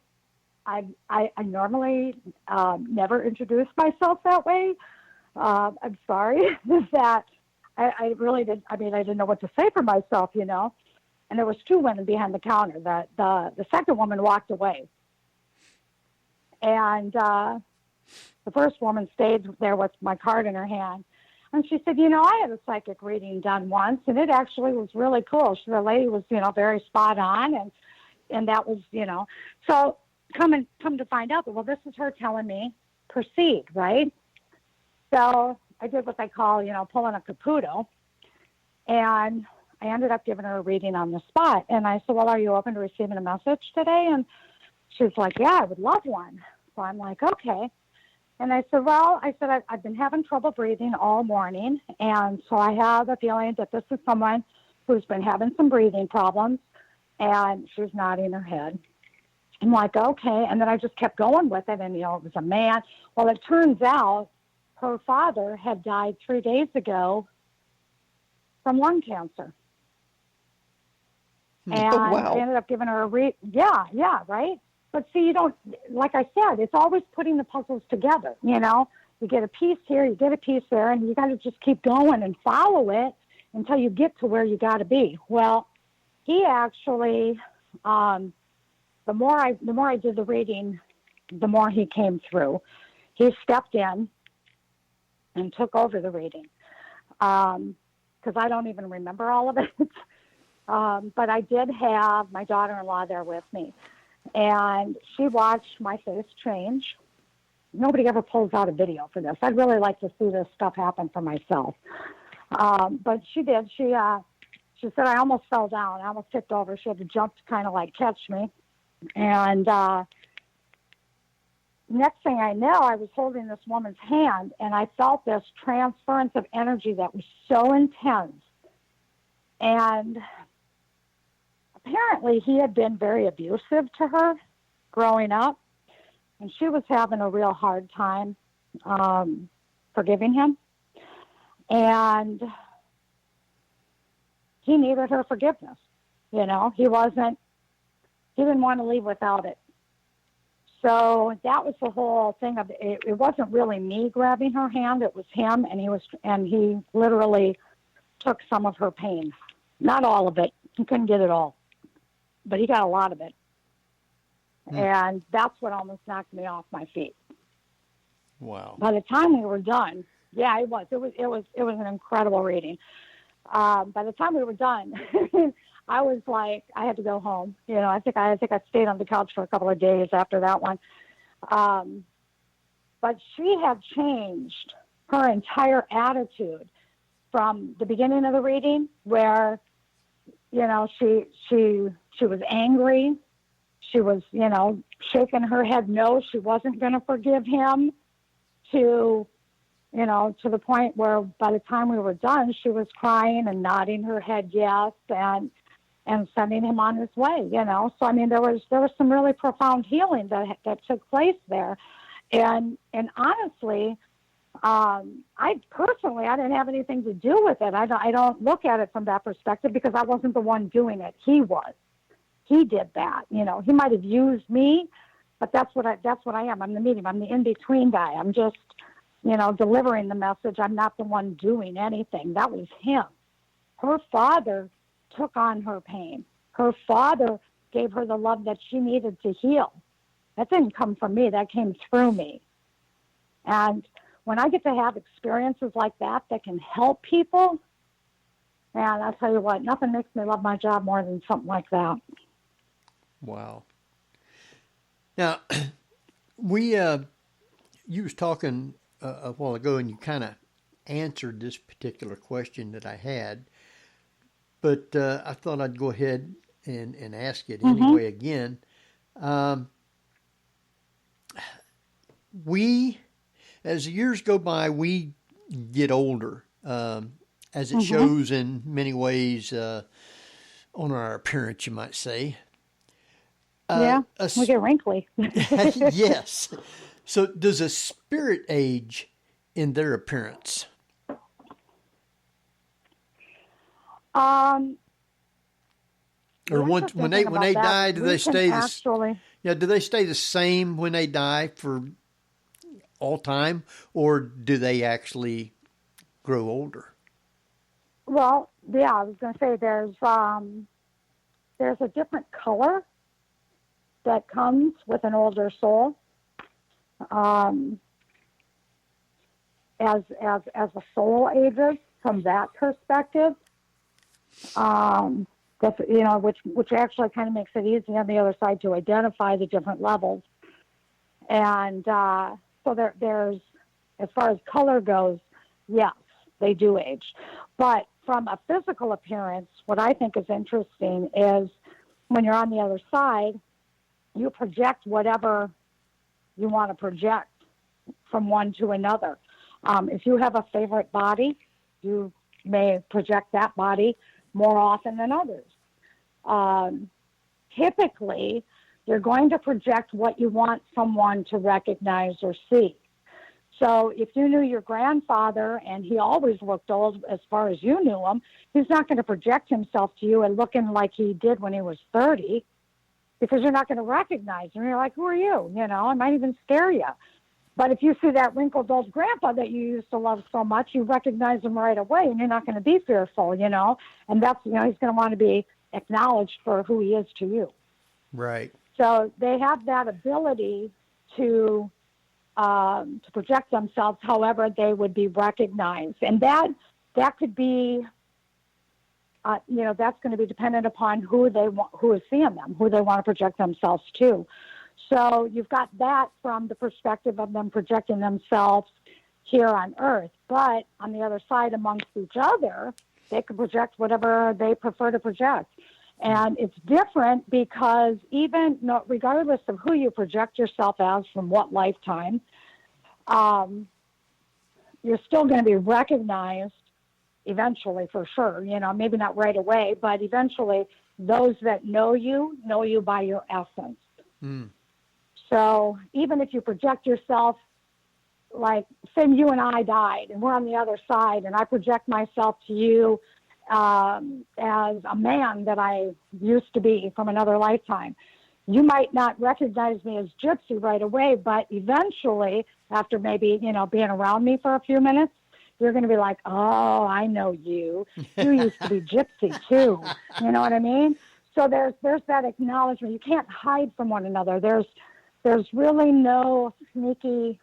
normally never introduce myself that way. I'm sorry that I really did. I mean, I didn't know what to say for myself, And there was 2 women behind the counter. The second woman walked away. And the first woman stayed there with my card in her hand. And she said, I had a psychic reading done once, and it actually was really cool. The lady was, very spot on, and that was, So come to find out that, well, this is her telling me, proceed, right? So I did what they call, pulling a Caputo. And I ended up giving her a reading on the spot. And I said, well, are you open to receiving a message today? And she's like, yeah, I would love one. So I'm like, okay. And I said, well, I've been having trouble breathing all morning. And so I have a feeling that this is someone who's been having some breathing problems. And she's nodding her head. I'm like, okay. And then I just kept going with it. And, it was a man. Well, it turns out her father had died 3 days ago from lung cancer. And wow. I ended up giving her a yeah, right? But see, you don't, like I said, it's always putting the puzzles together, You get a piece here, you get a piece there, and you got to just keep going and follow it until you get to where you got to be. Well, he actually, the more I did the reading, the more he came through. He stepped in and took over the reading. Because I don't even remember all of it. But I did have my daughter-in-law there with me. And she watched my face change. Nobody ever pulls out a video for this. I'd really like to see this stuff happen for myself. But she did. She said, I almost fell down. I almost tipped over. She had to jump to kind of like catch me. And next thing I know, I was holding this woman's hand, and I felt this transference of energy that was so intense. And apparently he had been very abusive to her growing up, and she was having a real hard time forgiving him. And he needed her forgiveness. He didn't want to leave without it. So that was the whole thing of it. It wasn't really me grabbing her hand; it was him, and he literally took some of her pain, not all of it. He couldn't get it all, but he got a lot of it, and that's what almost knocked me off my feet. Wow! By the time we were done, yeah, it was an incredible reading. By the time we were done. I was like, I had to go home. I think I stayed on the couch for a couple of days after that one. But she had changed her entire attitude from the beginning of the reading, where, she was angry. She was, shaking her head no, she wasn't going to forgive him, to the point where by the time we were done, she was crying and nodding her head yes, and sending him on his way, So, I mean, there was some really profound healing that took place there. And honestly, I didn't have anything to do with it. I don't look at it from that perspective, because I wasn't the one doing it. He was. He did that. He might have used me, but that's what I am. I'm the medium. I'm the in-between guy. I'm just, delivering the message. I'm not the one doing anything. That was him. Her father took on her pain. Her father gave her the love that she needed to heal. That didn't come from me. That came through me. And when I get to have experiences like that can help people, man, I'll tell you what, nothing makes me love my job more than something like that. Wow. Now, you was talking a while ago, and you kind of answered this particular question that I had, but I thought I'd go ahead and ask it anyway again. We, as the years go by, we get older, as it shows in many ways on our appearance, you might say. We get wrinkly. Yes. So does a spirit age in their appearance? Or once when they die, do they stay do they stay the same when they die for all time, or do they actually grow older? Well, yeah, I was going to say there's a different color that comes with an older soul. As a soul ages, from that perspective, that's, which actually kind of makes it easy on the other side to identify the different levels. And so there's, as far as color goes, Yes, they do age. But from a physical appearance, what I think is interesting is when you're on the other side, you project whatever you want to project from one to another. If you have a favorite body, you may project that body more often than others. Typically, you're going to project what you want someone to recognize or see. So if you knew your grandfather and he always looked old as far as you knew him, he's not going to project himself to you and looking like he did when he was 30, because you're not going to recognize him. You're like, who are you? You know, I might even scare you. But if you see that wrinkled old grandpa that you used to love so much, you recognize him right away, and you're not going to be fearful, you know. And that's, you know, he's going to want to be acknowledged for who he is to you. Right. So they have that ability to project themselves however they would be recognized. And that could be, you know, that's going to be dependent upon who is seeing them, who they want to project themselves to. So you've got that from the perspective of them projecting themselves here on Earth. But on the other side, amongst each other, they can project whatever they prefer to project. And it's different because even regardless of who you project yourself as from what lifetime, you're still going to be recognized eventually, for sure. You know, maybe not right away, but eventually those that know you by your essence. Mm. So even if you project yourself, like say you and I died and we're on the other side and I project myself to you as a man that I used to be from another lifetime, you might not recognize me as Gypsy right away, but eventually, after maybe, you know, being around me for a few minutes, you're going to be like, oh, I know you. You used to be Gypsy too. You know what I mean? So there's that acknowledgement. You can't hide from one another. There's really no sneaky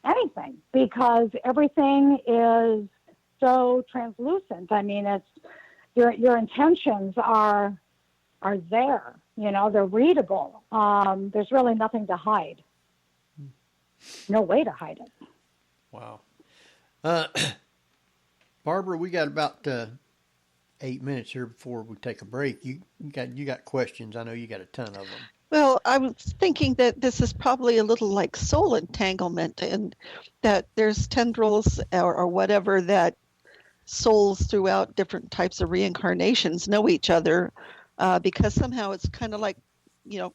anything because everything is so translucent. I mean, it's your intentions are there. You know, they're readable. There's really nothing to hide. No way to hide it. Wow. Barbara, we got about 8 minutes here before we take a break. You got questions. I know you got a ton of them. Well, I was thinking that this is probably a little like soul entanglement, and that there's tendrils or whatever that souls throughout different types of reincarnations know each other, because somehow it's kind of like, you know,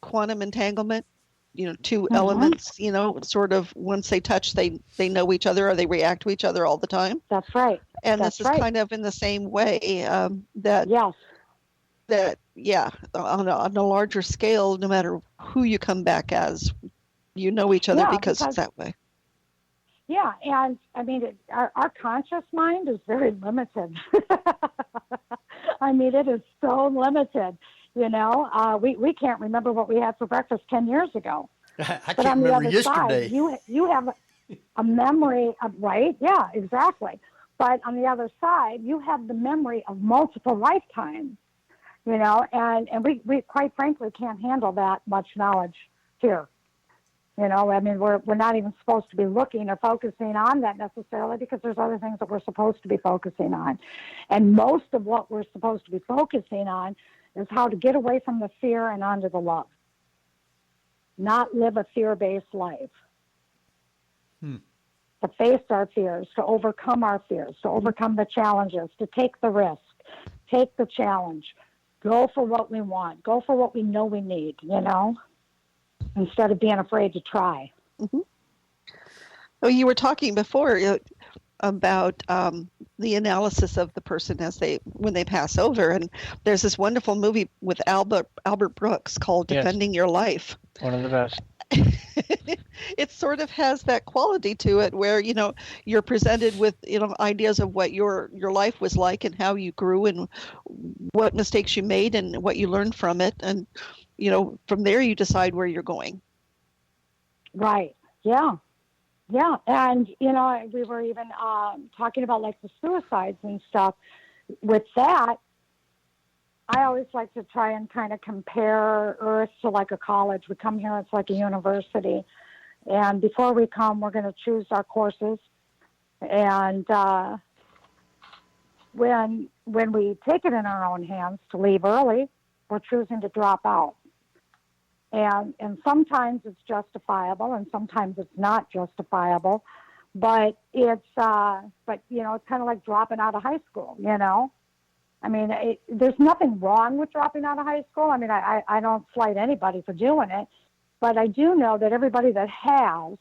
quantum entanglement. You know, two elements, you know, sort of once they touch, they know each other or they react to each other all the time. That's right. And this is kind of in the same way on a larger scale, no matter who you come back as, you know each other because it's that way. Yeah, and I mean, our conscious mind is very limited. I mean, it is so limited. You know, we can't remember what we had for breakfast 10 years ago. I can't remember yesterday. Side, you have a memory of, right? Yeah, exactly. But on the other side, you have the memory of multiple lifetimes, you know, and we quite frankly can't handle that much knowledge here. You know, I mean, we're not even supposed to be looking or focusing on that necessarily because there's other things that we're supposed to be focusing on. And most of what we're supposed to be focusing on is how to get away from the fear and onto the love. Not live a fear-based life. To face our fears, to overcome our fears, to overcome the challenges, to take the risk, take the challenge, go for what we want, go for what we know we need, you know, instead of being afraid to try. Mm-hmm. Oh, you were talking before about the analysis of the person when they pass over, and there's this wonderful movie with Albert Brooks called Defending Your Life. One of the best. It sort of has that quality to it where, you know, you're presented with, you know, ideas of what your life was like and how you grew and what mistakes you made and what you learned from it, and, you know, from there you decide where you're going. Right. Yeah. Yeah, and, you know, we were even talking about, like, the suicides and stuff. With that, I always like to try and kind of compare Earth to, like, a college. We come here, it's like a university. And before we come, we're going to choose our courses. And when we take it in our own hands to leave early, we're choosing to drop out. And sometimes it's justifiable, and sometimes it's not justifiable. But it's it's kind of like dropping out of high school. I mean, there's nothing wrong with dropping out of high school. I mean, I don't slight anybody for doing it, but I do know that everybody that has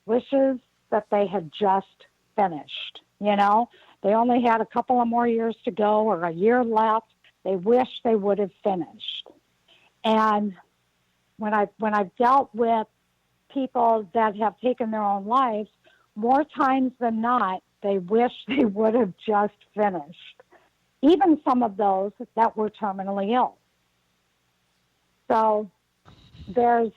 wishes that they had just finished. They only had a couple of more years to go or a year left. They wish they would have finished. And when I've dealt with people that have taken their own lives, more times than not, they wish they would have just finished. Even some of those that were terminally ill. So there's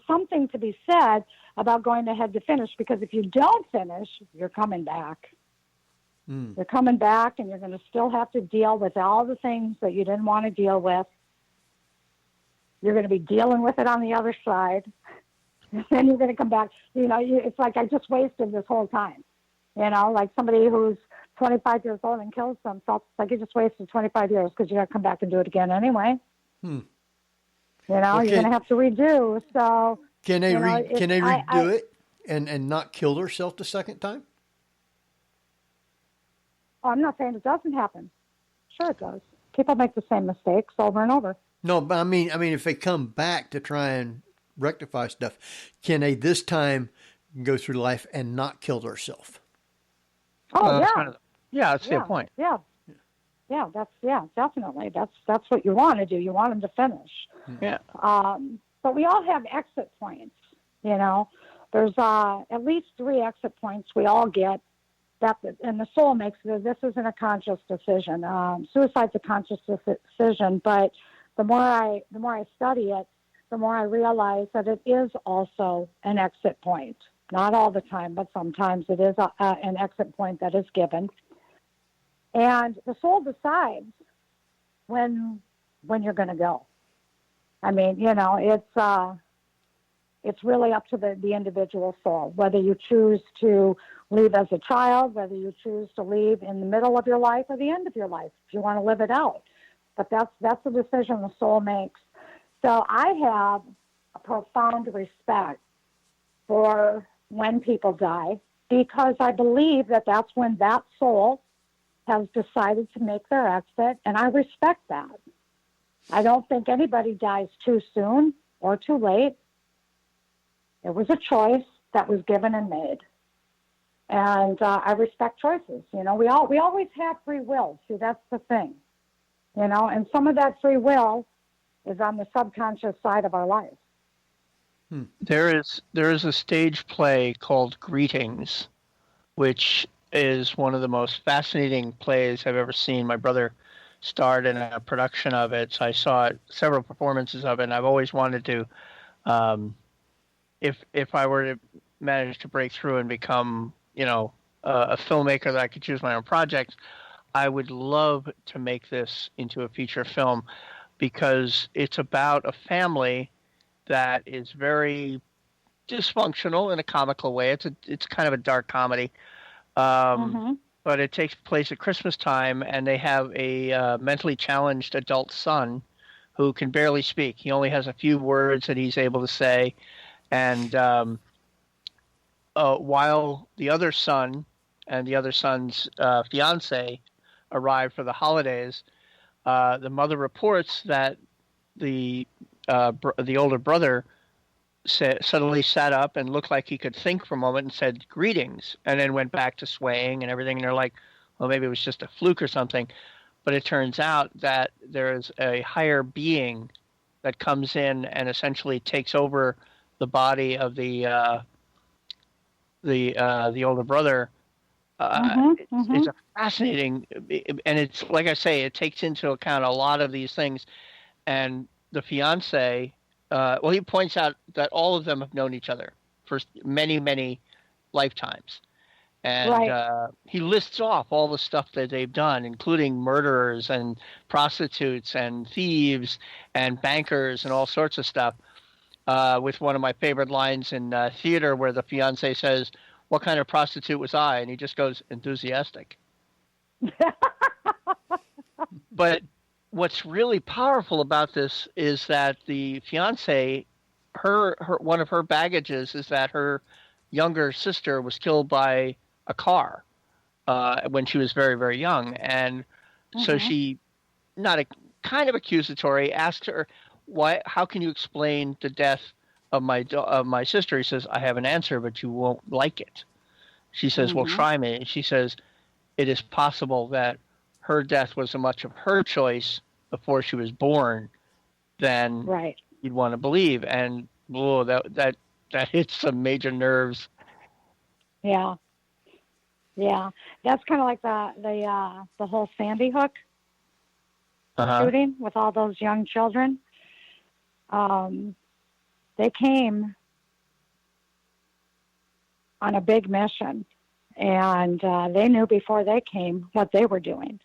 something to be said about going ahead to finish, because if you don't finish, you're coming back. You're coming back, and you're going to still have to deal with all the things that you didn't want to deal with. You're going to be dealing with it on the other side. And then you're going to come back. It's like I just wasted this whole time. Like somebody who's 25 years old and kills themselves. It's like you just wasted 25 years because you got to come back and do it again anyway. You're going to have to redo. So can they redo it and not kill themselves the second time? Oh, I'm not saying it doesn't happen. Sure it does. People make the same mistakes over and over. No, but I mean, if they come back to try and rectify stuff, can they this time go through life and not kill themselves? Oh, that's the point. Yeah, definitely. That's what you want to do. You want them to finish. Yeah. But we all have exit points. There's at least 3 exit points we all get. And the soul makes it. This isn't a conscious decision. Suicide's a conscious decision, but the more I study it, the more I realize that it is also an exit point. Not all the time, but sometimes it is an exit point that is given. And the soul decides when you're going to go. I mean, it's really up to the individual soul, whether you choose to leave as a child, whether you choose to leave in the middle of your life or the end of your life, if you want to live it out. But that's a decision the soul makes. So I have a profound respect for when people die, because I believe that that's when that soul has decided to make their exit, and I respect that. I don't think anybody dies too soon or too late. It was a choice that was given and made. And I respect choices. We always have free will. See, that's the thing. And some of that free will is on the subconscious side of our life. There is a stage play called Greetings, which is one of the most fascinating plays I've ever seen. My brother starred in a production of it, so I saw several performances of it, and I've always wanted to, if I were to manage to break through and become, a filmmaker that I could choose my own projects, I would love to make this into a feature film, because it's about a family that is very dysfunctional in a comical way. It's kind of a dark comedy, but it takes place at Christmas time, and they have a mentally challenged adult son who can barely speak. He only has a few words that he's able to say, and while the other son and the other son's fiance arrive for the holidays, the mother reports that the older brother suddenly sat up and looked like he could think for a moment and said greetings, and then went back to swaying and everything. And they're like, well, maybe it was just a fluke or something. But it turns out that there is a higher being that comes in and essentially takes over the body of the older brother. It's a fascinating, and it's like I say, it takes into account a lot of these things. And the fiance, he points out that all of them have known each other for many, many lifetimes. And he lists off all the stuff that they've done, including murderers and prostitutes and thieves and bankers and all sorts of stuff, with one of my favorite lines in theater where the fiance says, what kind of prostitute was I? And he just goes, enthusiastic. But what's really powerful about this is that the fiance, her one of her baggages is that her younger sister was killed by a car when she was very, very young. And so she, not a kind of accusatory, asked her, how can you explain the death of my sister? He says, I have an answer, but you won't like it. She says, well, try me. And she says, it is possible that her death was so much of her choice before she was born than you'd want to believe. And that hits some major nerves. Yeah. That's kind of like the whole Sandy Hook shooting with all those young children. They came on a big mission, and they knew before they came what they were doing.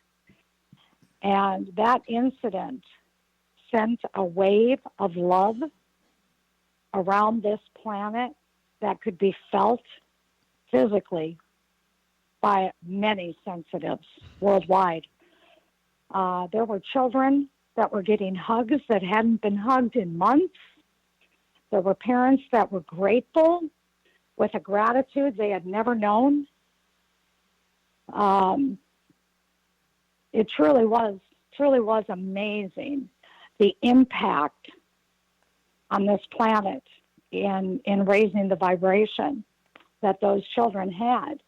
And that incident sent a wave of love around this planet that could be felt physically by many sensitives worldwide. There were children that were getting hugs that hadn't been hugged in months. There were parents that were grateful with a gratitude they had never known. It truly was amazing, the impact on this planet in raising the vibration that those children had.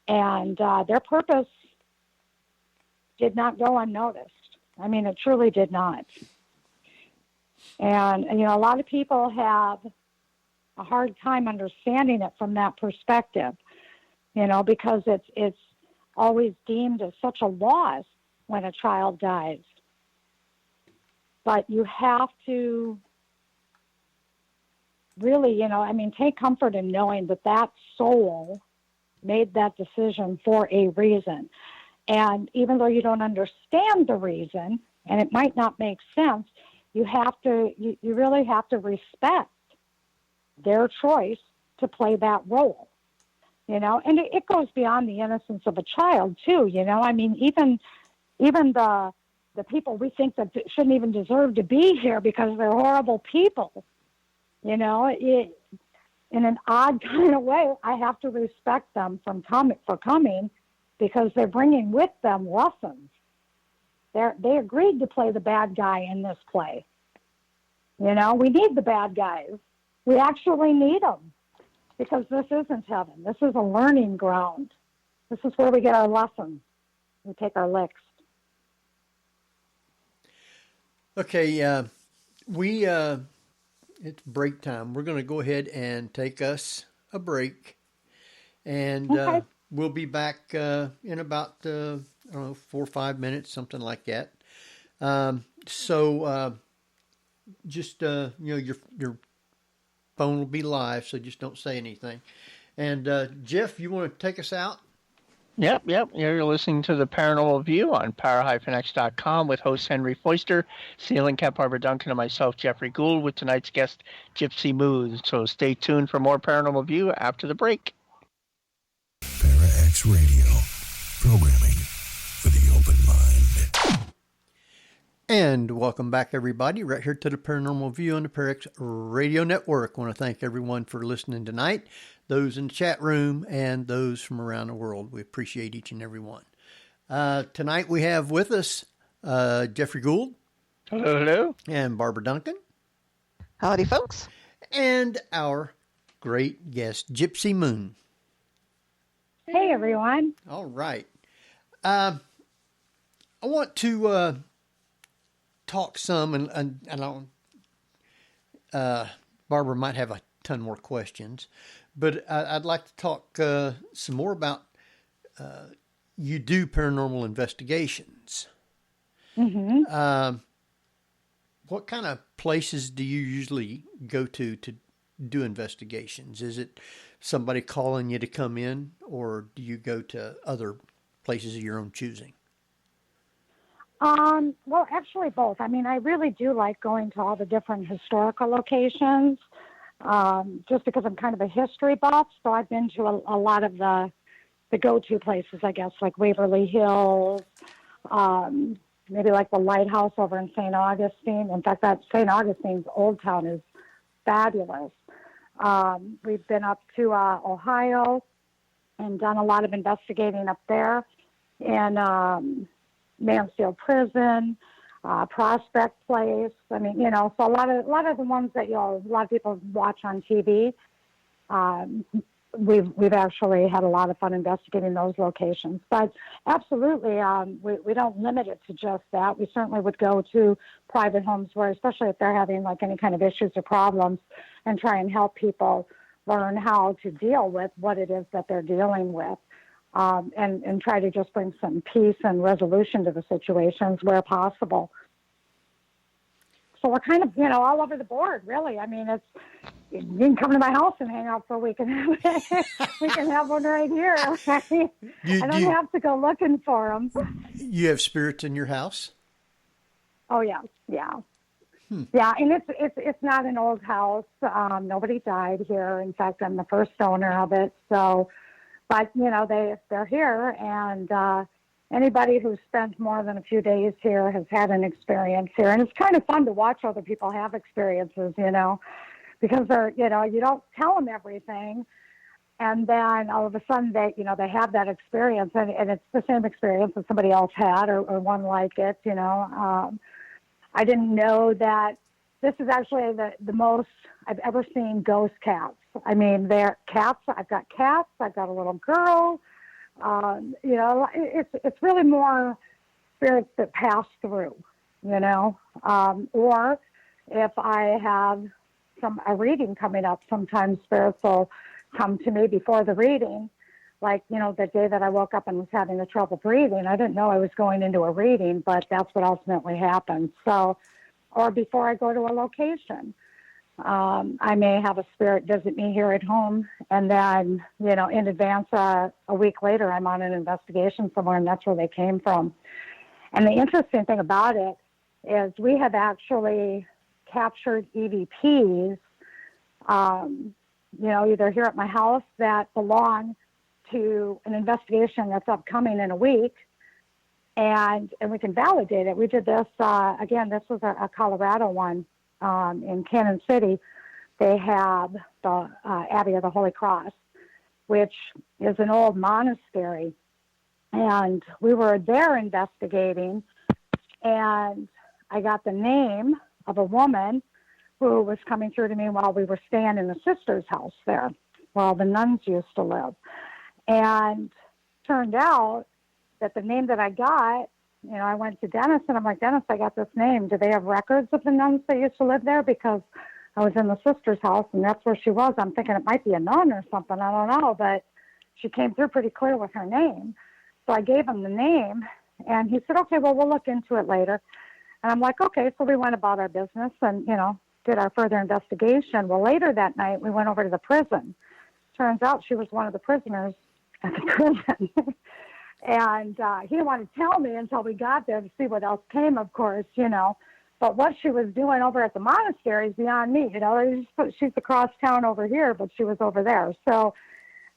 And their purpose did not go unnoticed. I mean, it truly did not. And a lot of people have a hard time understanding it from that perspective, because it's always deemed as such a loss when a child dies. But you have to really, take comfort in knowing that soul made that decision for a reason. And even though you don't understand the reason, and it might not make sense, you really have to respect their choice to play that role, and it goes beyond the innocence of a child too, even the people we think that shouldn't even deserve to be here because they're horrible people, in an odd kind of way, I have to respect them for coming because they're bringing with them lessons. They agreed to play the bad guy in this play. We need the bad guys. We actually need them because this isn't heaven. This is a learning ground. This is where we get our lessons. We take our licks. Okay, it's break time. We're going to go ahead and take us a break, and we'll be back in about 4 or 5 minutes, something like that. Just your phone will be live, so just don't say anything. And Jeff, you want to take us out? Yep. You're listening to the Paranormal View on power-x.com with host Henry Foister, Ceiling Cap Barbara Duncan, and myself, Jeffrey Gould, with tonight's guest, Gypsy Moon. So stay tuned for more Paranormal View after the break. Para-X Radio, programming for the open mind. And welcome back, everybody, right here to the Paranormal View on the Paranormal Radio Network. I want to thank everyone for listening tonight, those in the chat room and those from around the world. We appreciate each and every one. Tonight we have with us Jeffrey Gould. Hello. And Barbara Duncan. Howdy, folks. And our great guest, Gypsy Moon. Hey, everyone. All right. I want to talk some, and Barbara might have a ton more questions, but I'd like to talk some more about you do paranormal investigations. Mm-hmm. What kind of places do you usually go to do investigations? Is it somebody calling you to come in, or do you go to other places of your own choosing? Well, actually both. I mean, I really do like going to all the different historical locations. just because I'm kind of a history buff. So I've been to a lot of the go-to places, I guess, like Waverly Hills, maybe like the lighthouse over in St. Augustine. In fact, that St. Augustine's Old Town is fabulous. We've been up to Ohio and done a lot of investigating up there in Mansfield Prison, Prospect Place. I mean, so a lot of the ones that a lot of people watch on TV. We've actually had a lot of fun investigating those locations. But absolutely, we don't limit it to just that. We certainly would go to private homes where, especially if they're having like any kind of issues or problems, and try and help people learn how to deal with what it is that they're dealing with, and try to just bring some peace and resolution to the situations where possible. So we're kind of, all over the board, really. I mean, you can come to my house and hang out for a week, and we can have one right here. I don't have to go looking for them. You have spirits in your house? Oh yeah. Yeah, and it's not an old house. Nobody died here. In fact, I'm the first owner of it. So, but they're here, and anybody who's spent more than a few days here has had an experience here, and it's kind of fun to watch other people have experiences, because they're, you don't tell them everything, and then all of a sudden they have that experience, and it's the same experience that somebody else had, or one like it, I didn't know that this is actually the most I've ever seen ghost cats. I mean, they're cats. I've got cats. I've got a little girl. It's really more spirits that pass through, or if I have a reading coming up, sometimes spirits will come to me before the reading. Like, the day that I woke up and was having the trouble breathing, I didn't know I was going into a reading, but that's what ultimately happened. So, or before I go to a location, I may have a spirit visit me here at home, and then, in advance, a week later, I'm on an investigation somewhere, and that's where they came from. And the interesting thing about it is we have actually captured EVPs, either here at my house that belong to an investigation that's upcoming in a week, and we can validate it. We did this, again, this was a Colorado one, in Cannon City. They have the Abbey of the Holy Cross, which is an old monastery, and we were there investigating, and I got the name of a woman who was coming through to me while we were staying in the sister's house there, where the nuns used to live. And turned out that the name that I got, I went to Dennis, and I'm like, Dennis, I got this name. Do they have records of the nuns that used to live there? Because I was in the sister's house, and that's where she was. I'm thinking it might be a nun or something. I don't know, but she came through pretty clear with her name. So I gave him the name, and he said, okay, well, we'll look into it later. And I'm like, okay. So we went about our business and, did our further investigation. Well, later that night, we went over to the prison. Turns out she was one of the prisoners at the prison. And he didn't want to tell me until we got there to see what else came, of course, But what she was doing over at the monastery is beyond me. She's across town over here, but she was over there. So,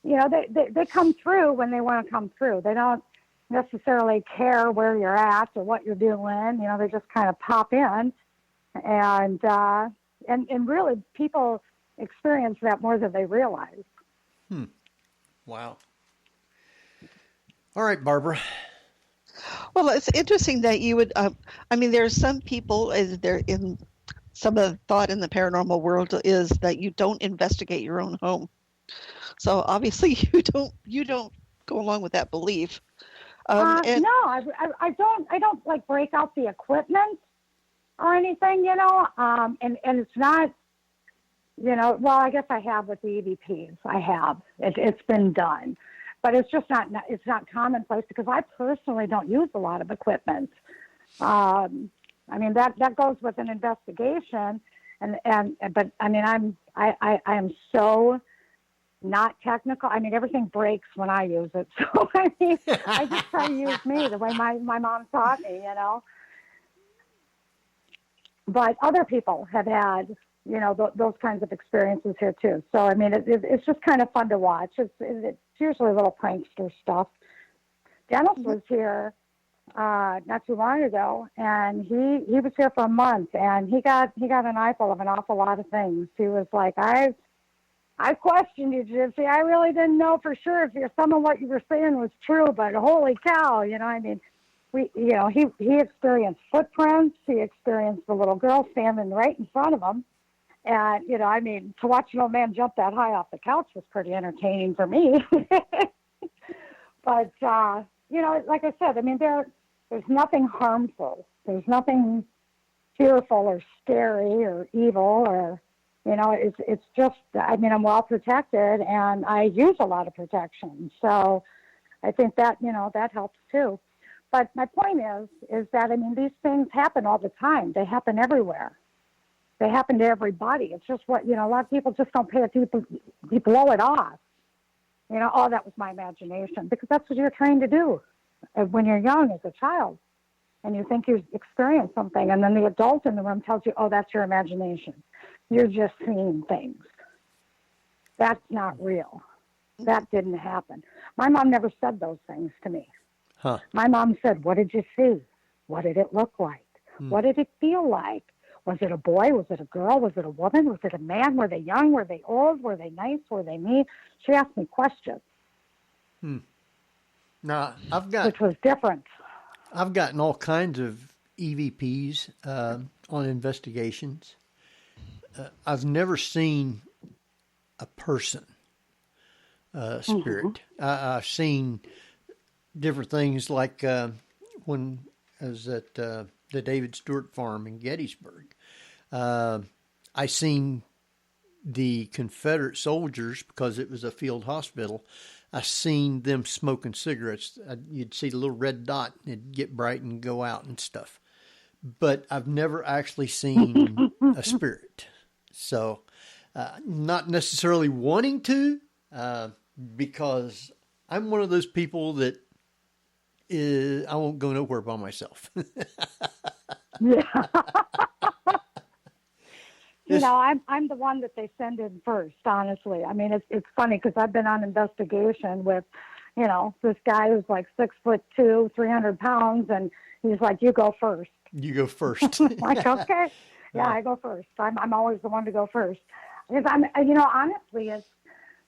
they come through when they want to come through. They don't necessarily care where you're at or what you're doing. They just kind of pop in. And really, people experience that more than they realize. Wow. All right, Barbara. Well, it's interesting that you would, there are some people, in some of the thought in the paranormal world is that you don't investigate your own home. So obviously you don't go along with that belief. No, I don't like break out the equipment or anything, and it's not, well, I guess I have with the EVPs. I have. It's been done. But it's just it's not commonplace because I personally don't use a lot of equipment. That goes with an investigation, but I am so not technical. Everything breaks when I use it. So I just try to use me the way my mom taught me, But other people have had those kinds of experiences here too. So, I mean, it's just kind of fun to watch. It's usually a little prankster stuff. Dennis was here not too long ago, and he was here for a month, and he got an eyeful of an awful lot of things. He was like, I questioned you, Gypsy. I really didn't know for sure if some of what you were saying was true, but holy cow, I mean, he experienced footprints. He experienced the little girl standing right in front of him. And, I mean, to watch an old man jump that high off the couch was pretty entertaining for me. But, like I said, I mean, there's nothing harmful. There's nothing fearful or scary or evil or, it's just, I mean, I'm well protected and I use a lot of protection. So I think that, that helps too. But my point is that, I mean, these things happen all the time. They happen everywhere. They happen to everybody. It's just what, a lot of people just don't pay attention. You blow it off. Oh, that was my imagination. Because that's what you're trained to do when you're young as a child. And you think you've experienced something. And then the adult in the room tells you, oh, that's your imagination. You're just seeing things. That's not real. That didn't happen. My mom never said those things to me. Huh. My mom said, what did you see? What did it look like? What did it feel like? Was it a boy? Was it a girl? Was it a woman? Was it a man? Were they young? Were they old? Were they nice? Were they mean? She asked me questions. Now, which was different. I've gotten all kinds of EVPs on investigations. I've never seen a person, spirit. I've seen different things like when I was at the David Stewart farm in Gettysburg. I seen the Confederate soldiers, because it was a field hospital, I seen them smoking cigarettes. You'd see the little red dot, and it'd get bright and go out and stuff. But I've never actually seen a spirit. So, not necessarily wanting to, because I'm one of those people that I won't go nowhere by myself. Yeah. I'm the one that they send in first, honestly. I mean, it's funny because I've been on investigation with, this guy who's like 6'2", 300 pounds, and he's like, you go first. You go first. Like, okay. Yeah, I go first. I'm always the one to go first. Because honestly, it's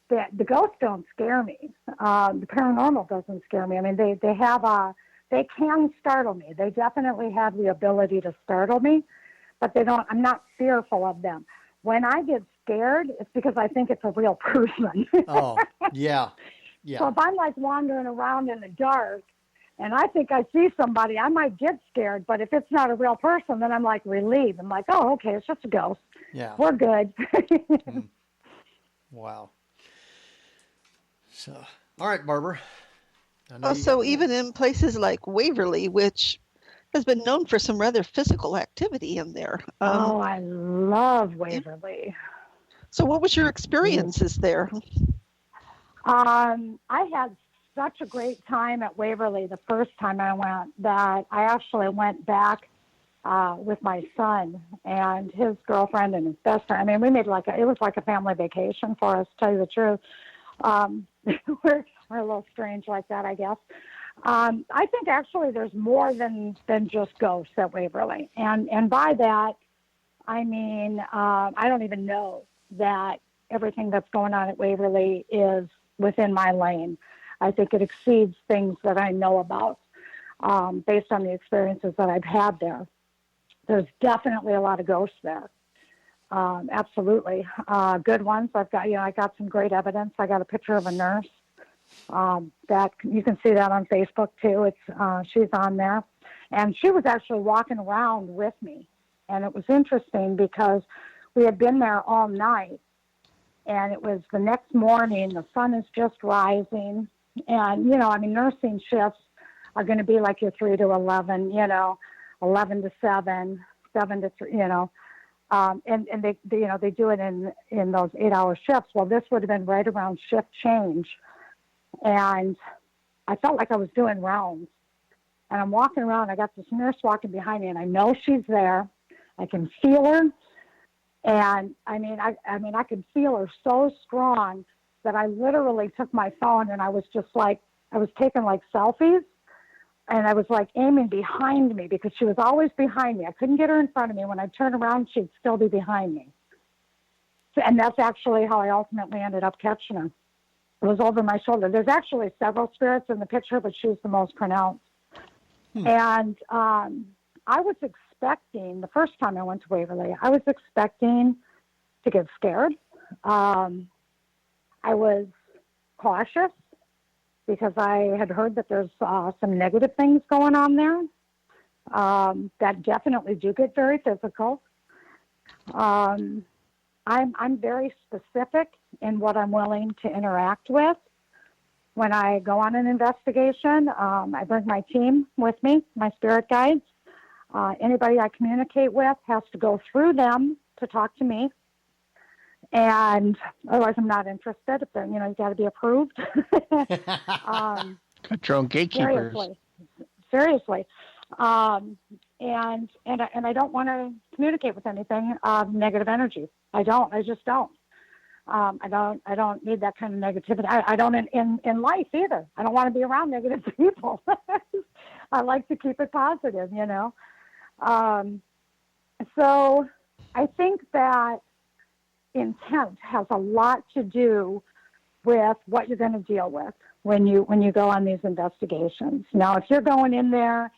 the ghosts don't scare me. The paranormal doesn't scare me. I mean, they can startle me. They definitely have the ability to startle me, but I'm not fearful of them. When I get scared, it's because I think it's a real person. Oh, yeah. Yeah. So if I'm like wandering around in the dark and I think I see somebody, I might get scared, but if it's not a real person, then I'm like relieved. I'm like, oh, okay, it's just a ghost. Yeah. We're good. Wow. So, all right, Barbara. Also, even in places like Waverly, which has been known for some rather physical activity in there. I love Waverly. So what was your experiences there? I had such a great time at Waverly the first time I went that I actually went back with my son and his girlfriend and his best friend. I mean, we made it was like a family vacation for us, to tell you the truth. We're a little strange like that, I guess. I think actually there's more than just ghosts at Waverly. And by that, I mean, I don't even know that everything that's going on at Waverly is within my lane. I think it exceeds things that I know about based on the experiences that I've had there. There's definitely a lot of ghosts there. Absolutely. Good ones. I got some great evidence. I got a picture of a nurse. That you can see that on Facebook too. It's she's on there, and she was actually walking around with me, and it was interesting because we had been there all night, and it was the next morning. The sun is just rising, and nursing shifts are going to be like your 3 to 11, 11 to 7, 7 to 3, and they do it in those 8-hour shifts. Well, this would have been right around shift change. And I felt like I was doing rounds. And I'm walking around. I got this nurse walking behind me, and I know she's there. I can feel her. And I could feel her so strong that I literally took my phone and I was taking like selfies, and I was like aiming behind me because she was always behind me. I couldn't get her in front of me. When I turned around, she'd still be behind me. And that's actually how I ultimately ended up catching her. It was over my shoulder. There's actually several spirits in the picture, but she was the most pronounced. And I was expecting, the first time I went to Waverly, I was expecting to get scared. I was cautious because I had heard that there's some negative things going on there that definitely do get very physical. I'm very specific in what I'm willing to interact with. When I go on an investigation, I bring my team with me, my spirit guides. Anybody I communicate with has to go through them to talk to me. And otherwise I'm not interested. If they're, you got to be approved. Got your own gatekeepers. Seriously. And I don't want to communicate with anything negative energy. I just don't. I don't need that kind of negativity. I don't in life either. I don't want to be around negative people. I like to keep it positive, So I think that intent has a lot to do with what you're going to deal with when you go on these investigations. Now, if you're going in there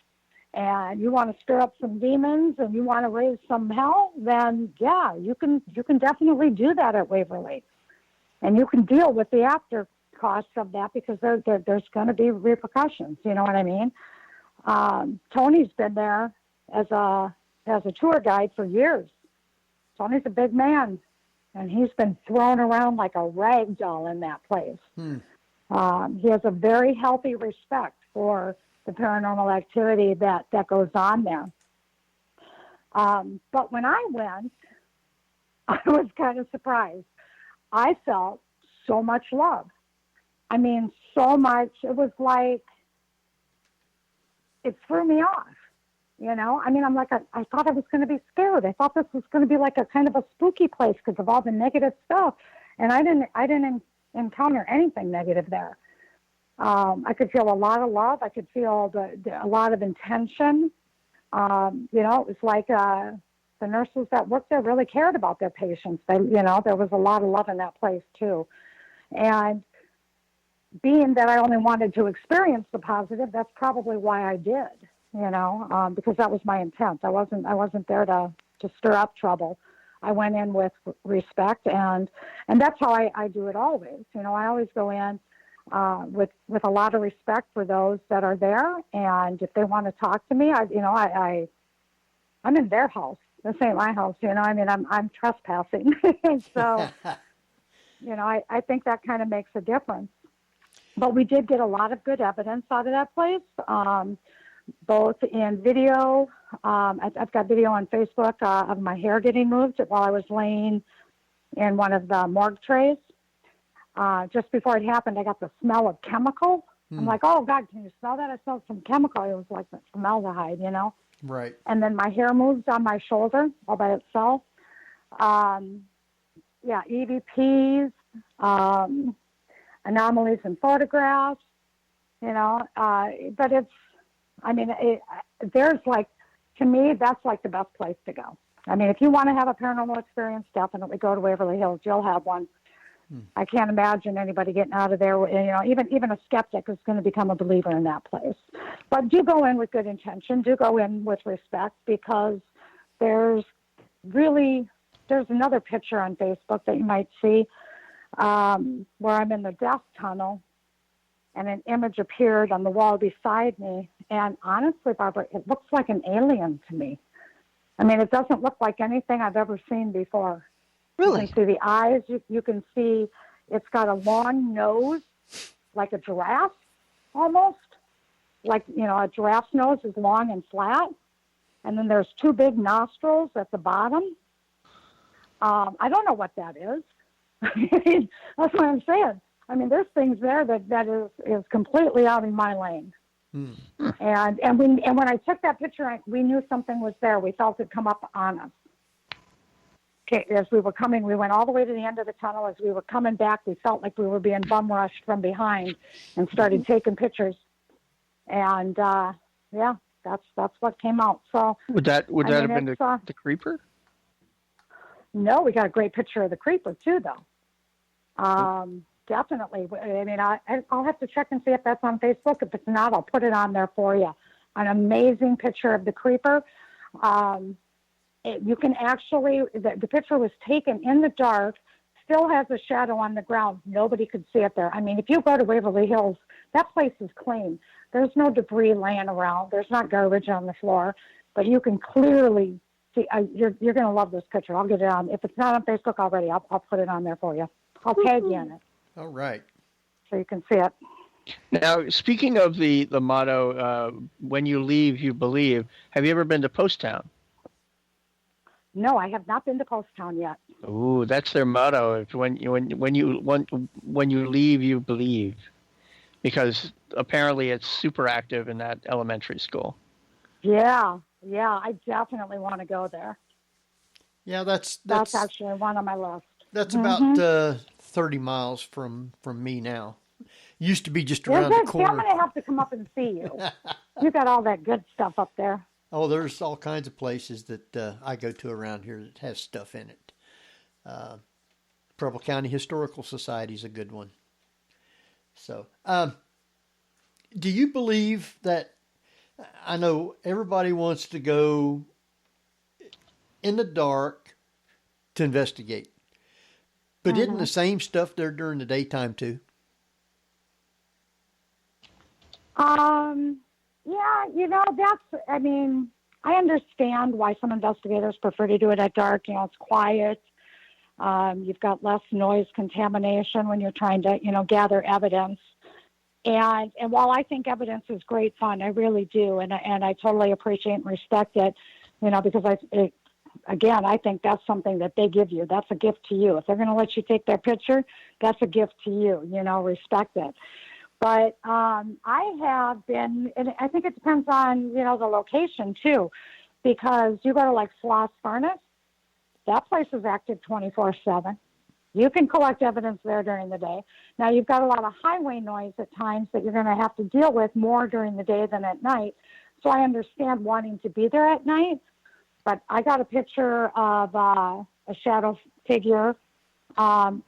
and you want to stir up some demons and you want to raise some hell, then yeah, you can definitely do that at Waverly. And you can deal with the after costs of that because there's going to be repercussions. You know what I mean? Tony's been there as a tour guide for years. Tony's a big man, and he's been thrown around like a rag doll in that place. He has a very healthy respect for the paranormal activity that goes on there. But when I went, I was kind of surprised. I felt so much love. I mean, so much. It was like, it threw me off, I mean, I'm like, I thought I was going to be scared. I thought this was going to be like a kind of a spooky place because of all the negative stuff. And I didn't encounter anything negative there. I could feel a lot of love. I could feel a lot of intention. It was like the nurses that worked there really cared about their patients. There was a lot of love in that place too. And being that I only wanted to experience the positive, that's probably why I did, because that was my intent. I wasn't there to stir up trouble. I went in with respect, and that's how I do it always. I always go in with a lot of respect for those that are there, and if they want to talk to me, I'm in their house. This ain't my house, I mean, I'm trespassing. So, I think that kind of makes a difference. But we did get a lot of good evidence out of that place, both in video. I've got video on Facebook of my hair getting moved while I was laying in one of the morgue trays. Just before it happened, I got the smell of chemical. I'm like, oh, God, can you smell that? I smelled some chemical. It was like formaldehyde, Right. And then my hair moved on my shoulder all by itself. EVPs, anomalies in photographs, but there's like, to me, that's like the best place to go. I mean, if you want to have a paranormal experience, definitely go to Waverly Hills. You'll have one. I can't imagine anybody getting out of there. Even a skeptic is going to become a believer in that place. But do go in with good intention. Do go in with respect, because there's another picture on Facebook that you might see where I'm in the death tunnel, and an image appeared on the wall beside me. And honestly, Barbara, it looks like an alien to me. I mean, it doesn't look like anything I've ever seen before. Really? You can see the eyes. You can see it's got a long nose, like a giraffe, almost. Like, a giraffe's nose is long and flat. And then there's two big nostrils at the bottom. I don't know what that is. That's what I'm saying. I mean, there's things there that is completely out in my lane. And when I took that picture, we knew something was there. We felt it come up on us. as we were coming, we went all the way to the end of the tunnel. As we were coming back, we felt like we were being bum rushed from behind, and started taking pictures. And yeah, that's what came out. So would that have been the creeper? No, we got a great picture of the creeper too, though. Definitely. I mean, I'll have to check and see if that's on Facebook. If it's not, I'll put it on there for you. An amazing picture of the creeper. You can actually, the picture was taken in the dark, still has a shadow on the ground. Nobody could see it there. I mean, if you go to Waverly Hills, that place is clean. There's no debris laying around. There's not garbage on the floor, but you can clearly see. You're going to love this picture. I'll get it on. If it's not on Facebook already, I'll put it on there for you. I'll tag you in it. All right. So you can see it. Now, speaking of the motto, when you leave, you believe, have you ever been to Post Town? No, I have not been to Post Town yet. Ooh, that's their motto. It's when you leave, you believe, because apparently it's super active in that elementary school. Yeah, I definitely want to go there. Yeah, that's actually one on my list. That's about 30 miles from me now. Used to be just around the corner. I'm going to have to come up and see you. You got all that good stuff up there. Oh, there's all kinds of places that I go to around here that has stuff in it. Preble County Historical Society is a good one. So, do you believe that, I know everybody wants to go in the dark to investigate, but isn't the same stuff there during the daytime too? Yeah, I mean, I understand why some investigators prefer to do it at dark. It's quiet. You've got less noise contamination when you're trying to, gather evidence. And while I think evidence is great fun, I really do. And I totally appreciate and respect it, because I think that's something that they give you. That's a gift to you. If they're going to let you take their picture, that's a gift to you, respect it. But I have been, and I think it depends on, the location too, because you go to like Sloss Furnace, that place is active 24/7. You can collect evidence there during the day. Now you've got a lot of highway noise at times that you're going to have to deal with more during the day than at night. So I understand wanting to be there at night, but I got a picture of a shadow figure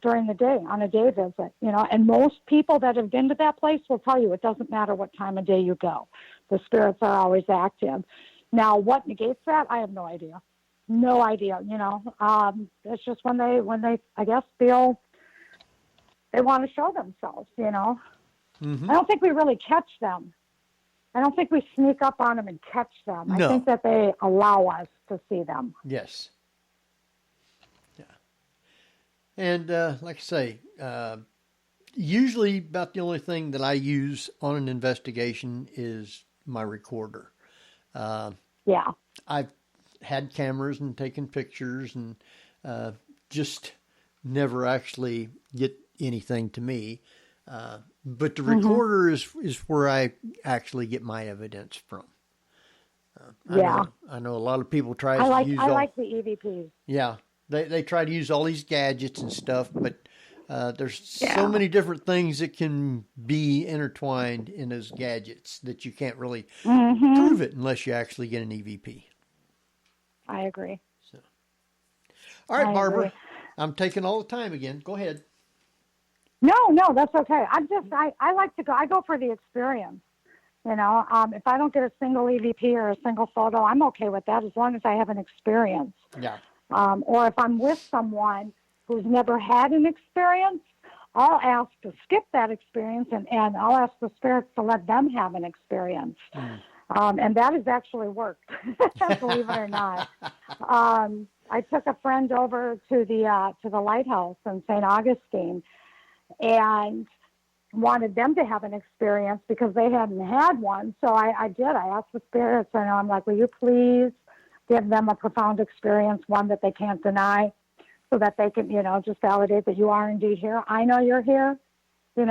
during the day, on a day visit, and most people that have been to that place will tell you it doesn't matter what time of day you go. The spirits are always active. Now, what negates that? I have no idea. No idea, it's just when they, I guess, feel they want to show themselves, I don't think we really catch them. I don't think we sneak up on them and catch them. No. I think that they allow us to see them. Yes. And like I say, usually about the only thing that I use on an investigation is my recorder. Yeah. I've had cameras and taken pictures and just never actually get anything to me. But the recorder is where I actually get my evidence from. I know a lot of people try to use. I like the EVPs. Yeah. They try to use all these gadgets and stuff, but there's so many different things that can be intertwined in those gadgets that you can't really prove it unless you actually get an EVP. I agree. So, all right, Barbara, I'm taking all the time again. Go ahead. No, that's okay. I like to go. I go for the experience. If I don't get a single EVP or a single photo, I'm okay with that as long as I have an experience. Yeah. Or if I'm with someone who's never had an experience, I'll ask to skip that experience and I'll ask the spirits to let them have an experience. And that has actually worked, believe it or not. I took a friend over to the lighthouse in St. Augustine and wanted them to have an experience because they hadn't had one. So I did. I asked the spirits, and I'm like, will you please give them a profound experience, one that they can't deny, so that they can, just validate that you are indeed here. I know you're here, but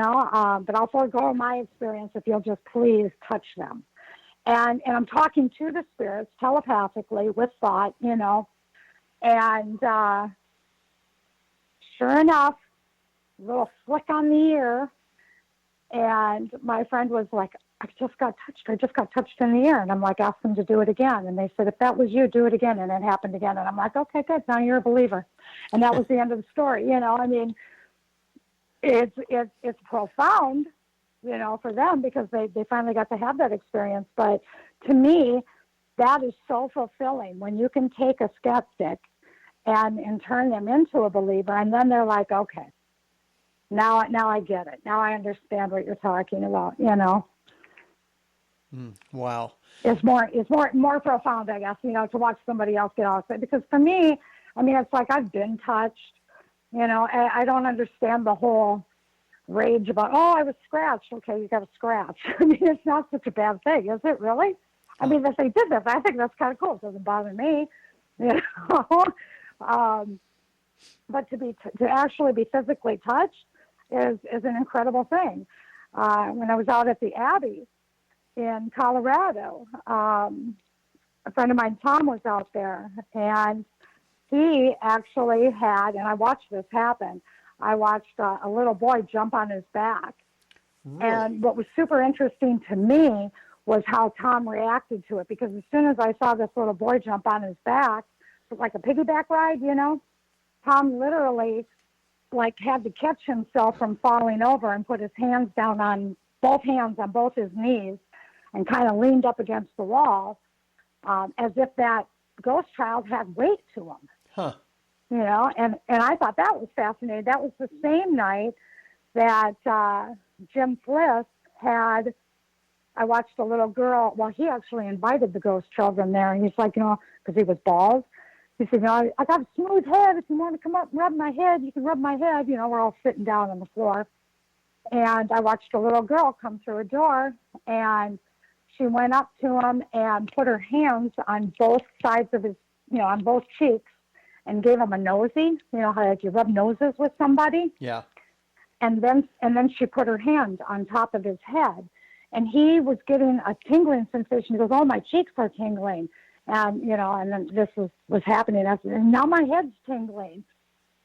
I'll forego my experience if you'll just please touch them. And I'm talking to the spirits telepathically with thought, And sure enough, a little flick on the ear, and my friend was like, I just got touched in the ear. And I'm like, ask them to do it again. And they said, if that was you, do it again. And it happened again. And I'm like, okay, good. Now you're a believer. And that was the end of the story. You know, I mean, it's profound, you know, for them because they finally got to have that experience. But to me, that is so fulfilling when you can take a skeptic and turn them into a believer. And then they're like, okay, now I get it. Now I understand what you're talking about, you know. Wow. It's more profound, I guess, you know, to watch somebody else get off it. Because for me, I mean, it's like I've been touched, you know. I don't understand the whole rage about, oh, I was scratched. Okay, you got a scratch. I mean, it's not such a bad thing, is it really? I mean, if they did this, I think that's kind of cool. It doesn't bother me, you know. But to actually be physically touched is an incredible thing. When I was out at the Abbey in Colorado, a friend of mine, Tom, was out there, and he actually had, and I watched this happen, I watched a little boy jump on his back. Really? And what was super interesting to me was how Tom reacted to it, because as soon as I saw this little boy jump on his back, it was like a piggyback ride, you know, Tom literally like had to catch himself from falling over and put his hands down on both his knees and kind of leaned up against the wall, as if that ghost child had weight to him. Huh. You know, and I thought that was fascinating. That was the same night that Jim Fliss had, I watched a little girl, well, he actually invited the ghost children there, and he's like, you know, because he was bald, he said, you know, I got a smooth head. If you want to come up and rub my head, you can rub my head. You know, we're all sitting down on the floor. And I watched a little girl come through a door, and she went up to him and put her hands on both sides of his, you know, on both cheeks, and gave him a nosy. You know how like you rub noses with somebody? Yeah. And then she put her hand on top of his head, and he was getting a tingling sensation. He goes, "Oh, my cheeks are tingling," and you know, and then this was happening. And now my head's tingling.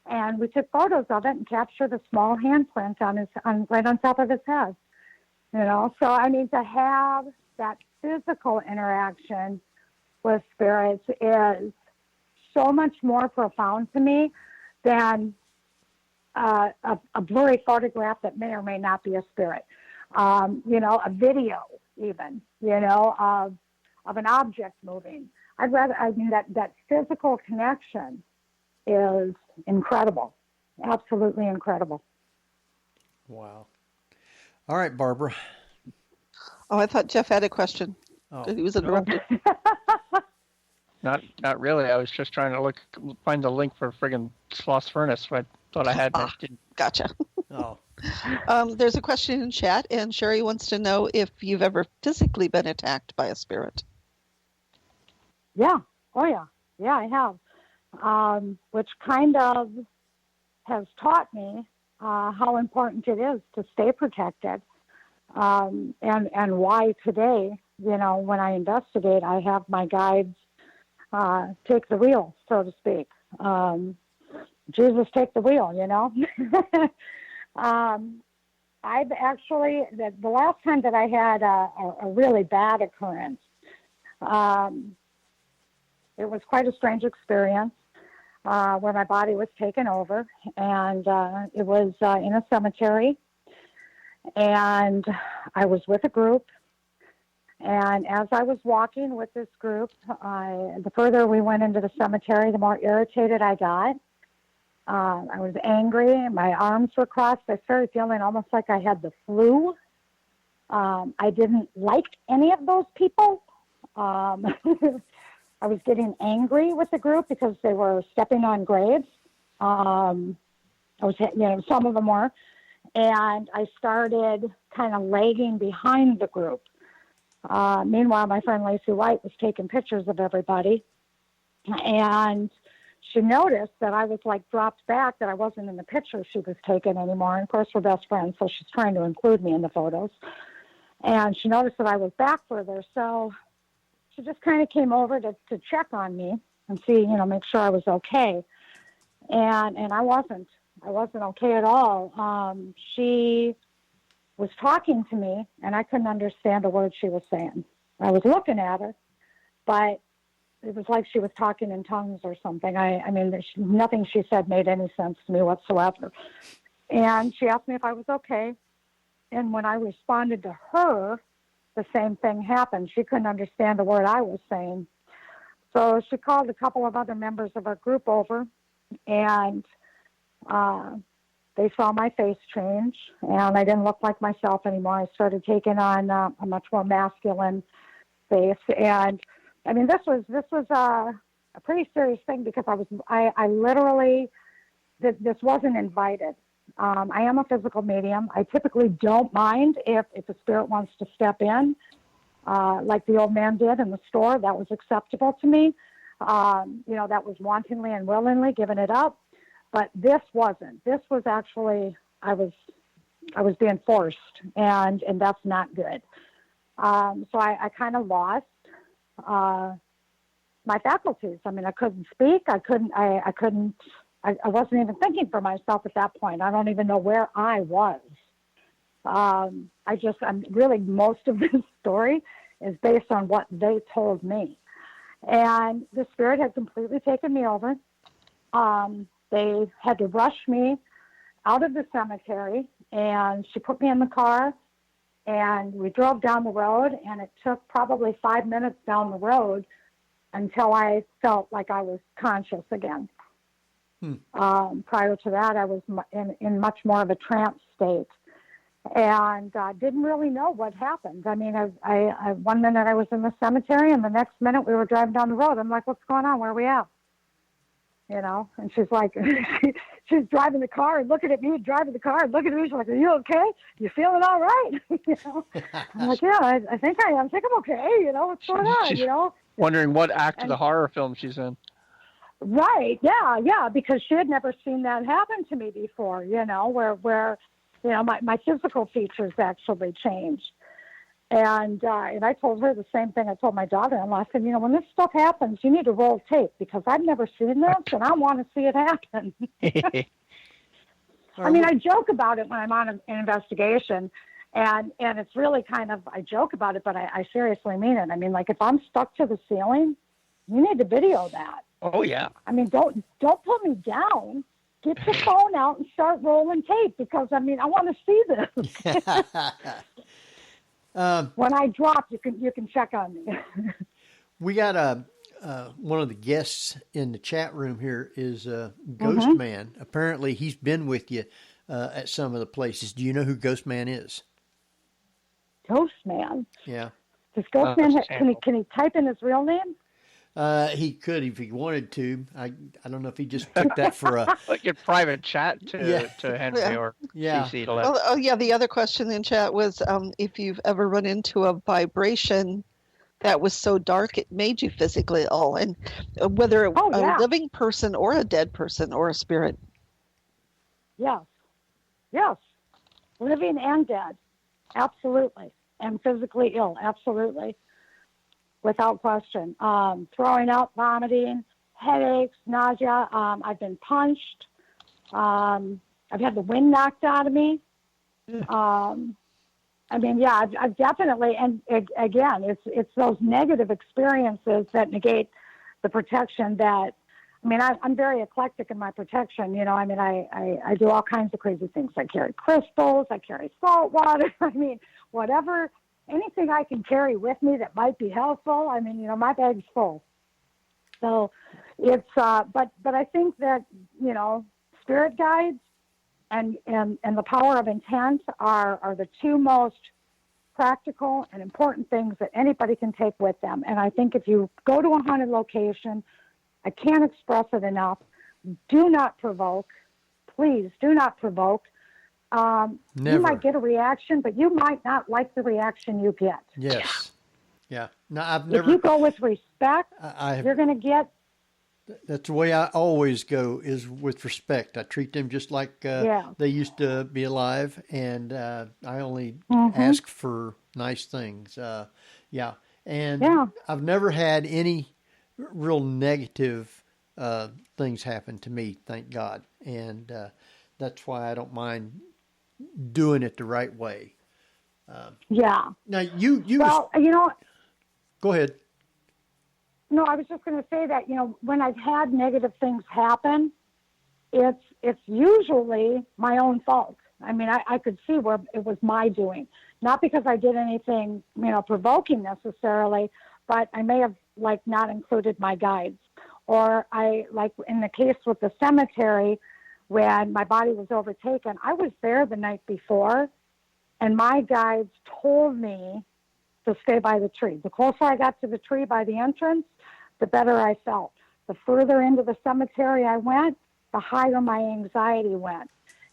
And we took photos of it and captured a small handprint right on top of his head. You know, so I mean, to have that physical interaction with spirits is so much more profound to me than a blurry photograph that may or may not be a spirit. You know, a video even, you know, of an object moving. I mean, that physical connection is incredible. Absolutely incredible. Wow. All right, Barbara. Oh, I thought Jeff had a question. Oh. He was interrupted. Not really. I was just trying to find the link for friggin' Sloss Furnace. I thought I had. Gotcha. Oh. There's a question in chat, and Sherry wants to know if you've ever physically been attacked by a spirit. Yeah. Oh, yeah. Yeah, I have. Which kind of has taught me how important it is to stay protected, and why today, you know, when I investigate, I have my guides take the wheel, so to speak. Jesus, take the wheel, you know. I've actually, the last time that I had a really bad occurrence, it was quite a strange experience. Where my body was taken over, and it was in a cemetery, and I was with a group, and as I was walking with this group, the further we went into the cemetery, the more irritated I got. I was angry, my arms were crossed, I started feeling almost like I had the flu. I didn't like any of those people. I was getting angry with the group because they were stepping on graves. Some of them were. And I started kind of lagging behind the group. Meanwhile, my friend Lacey White was taking pictures of everybody. And she noticed that I was like dropped back, that I wasn't in the picture she was taking anymore. And of course, we're best friends, so she's trying to include me in the photos. And she noticed that I was back further, so she just kind of came over to check on me. and see, make sure I was okay. And I wasn't okay at all. She was talking to me, and I couldn't understand a word she was saying. I was looking at her, but it was like she was talking in tongues or something. I mean, nothing she said made any sense to me whatsoever. And she asked me if I was okay. And when I responded to her, the same thing happened. She couldn't understand a word I was saying. So she called a couple of other members of our group over, and they saw my face change, and I didn't look like myself anymore. I started taking on a much more masculine face. And I mean, this was a pretty serious thing, because I literally, this wasn't invited. I am a physical medium. I typically don't mind if a spirit wants to step in, like the old man did in the store. That was acceptable to me. That was wantonly and willingly giving it up. But this wasn't. This was actually, I was being forced, and that's not good. So I kind of lost my faculties. I mean, I couldn't speak. I wasn't even thinking for myself at that point. I don't even know where I was. I'm really, most of this story is based on what they told me. And the spirit had completely taken me over. They had to rush me out of the cemetery, and she put me in the car, and we drove down the road, and it took probably 5 minutes down the road until I felt like I was conscious again. Prior to that, I was in much more of a trance state, and didn't really know what happened. I mean, I 1 minute I was in the cemetery, and the next minute we were driving down the road. I'm like, what's going on? Where are we at? And she's like, she's driving the car and looking at me, driving the car and looking at me. She's like, are you okay? You feeling all right? I'm like, yeah, I think I am. I think I'm okay. What's going on? Wondering what act of the horror film she's in. Right. Yeah. Because she had never seen that happen to me before, where my physical features actually changed. And I told her the same thing I told my daughter-in-law. I said, when this stuff happens, you need to roll tape, because I've never seen this, and I want to see it happen. I mean, I joke about it when I'm on an investigation, and it's really kind of, I joke about it, but I seriously mean it. I mean, like, if I'm stuck to the ceiling, you need to video that. Oh, yeah. I mean, don't put me down. Get your phone out and start rolling tape, because, I mean, I want to see this. When I drop, you can check on me. We got one of the guests in the chat room here is Ghost Man. Apparently, he's been with you at some of the places. Do you know who Ghost Man is? Ghost Man? Yeah. Does Ghost Man can he type in his real name? He could if he wanted to. I don't know if he just took that for a like your private chat to Henry or CC to let. The other question in chat was if you've ever run into a vibration that was so dark it made you physically ill, and whether it was a living person or a dead person or a spirit. Yes, living and dead, absolutely, and physically ill, absolutely. Without question. Throwing up, vomiting, headaches, nausea. I've been punched. I've had the wind knocked out of me. I've definitely, and again, it's those negative experiences that negate the protection that, I'm very eclectic in my protection. I do all kinds of crazy things. I carry crystals. I carry salt water. Whatever. Anything I can carry with me that might be helpful. My bag's full. So it's, but I think that, spirit guides and the power of intent are the two most practical and important things that anybody can take with them. And I think if you go to a haunted location, I can't express it enough. Do not provoke. Please do not provoke. You might get a reaction, but you might not like the reaction you get. Yes. Yeah. No, I've never. If you go with respect, you're going to get. That's the way I always go, is with respect. I treat them just like they used to be alive, and I only ask for nice things. And I've never had any real negative things happen to me, thank God. And that's why I don't mind doing it the right way. Yeah. Now, you Well, you know, go ahead. no, I was just going to say that, you know, when I've had negative things happen, it's usually my own fault. I mean, I could see where it was my doing, not because I did anything, you know, provoking necessarily, but I may have like not included my guides, or I, like in the case with the cemetery when my body was overtaken, I was there the night before and my guides told me to stay by the tree. The closer I got to the tree by the entrance, the better I felt. The further into the cemetery I went, the higher my anxiety went.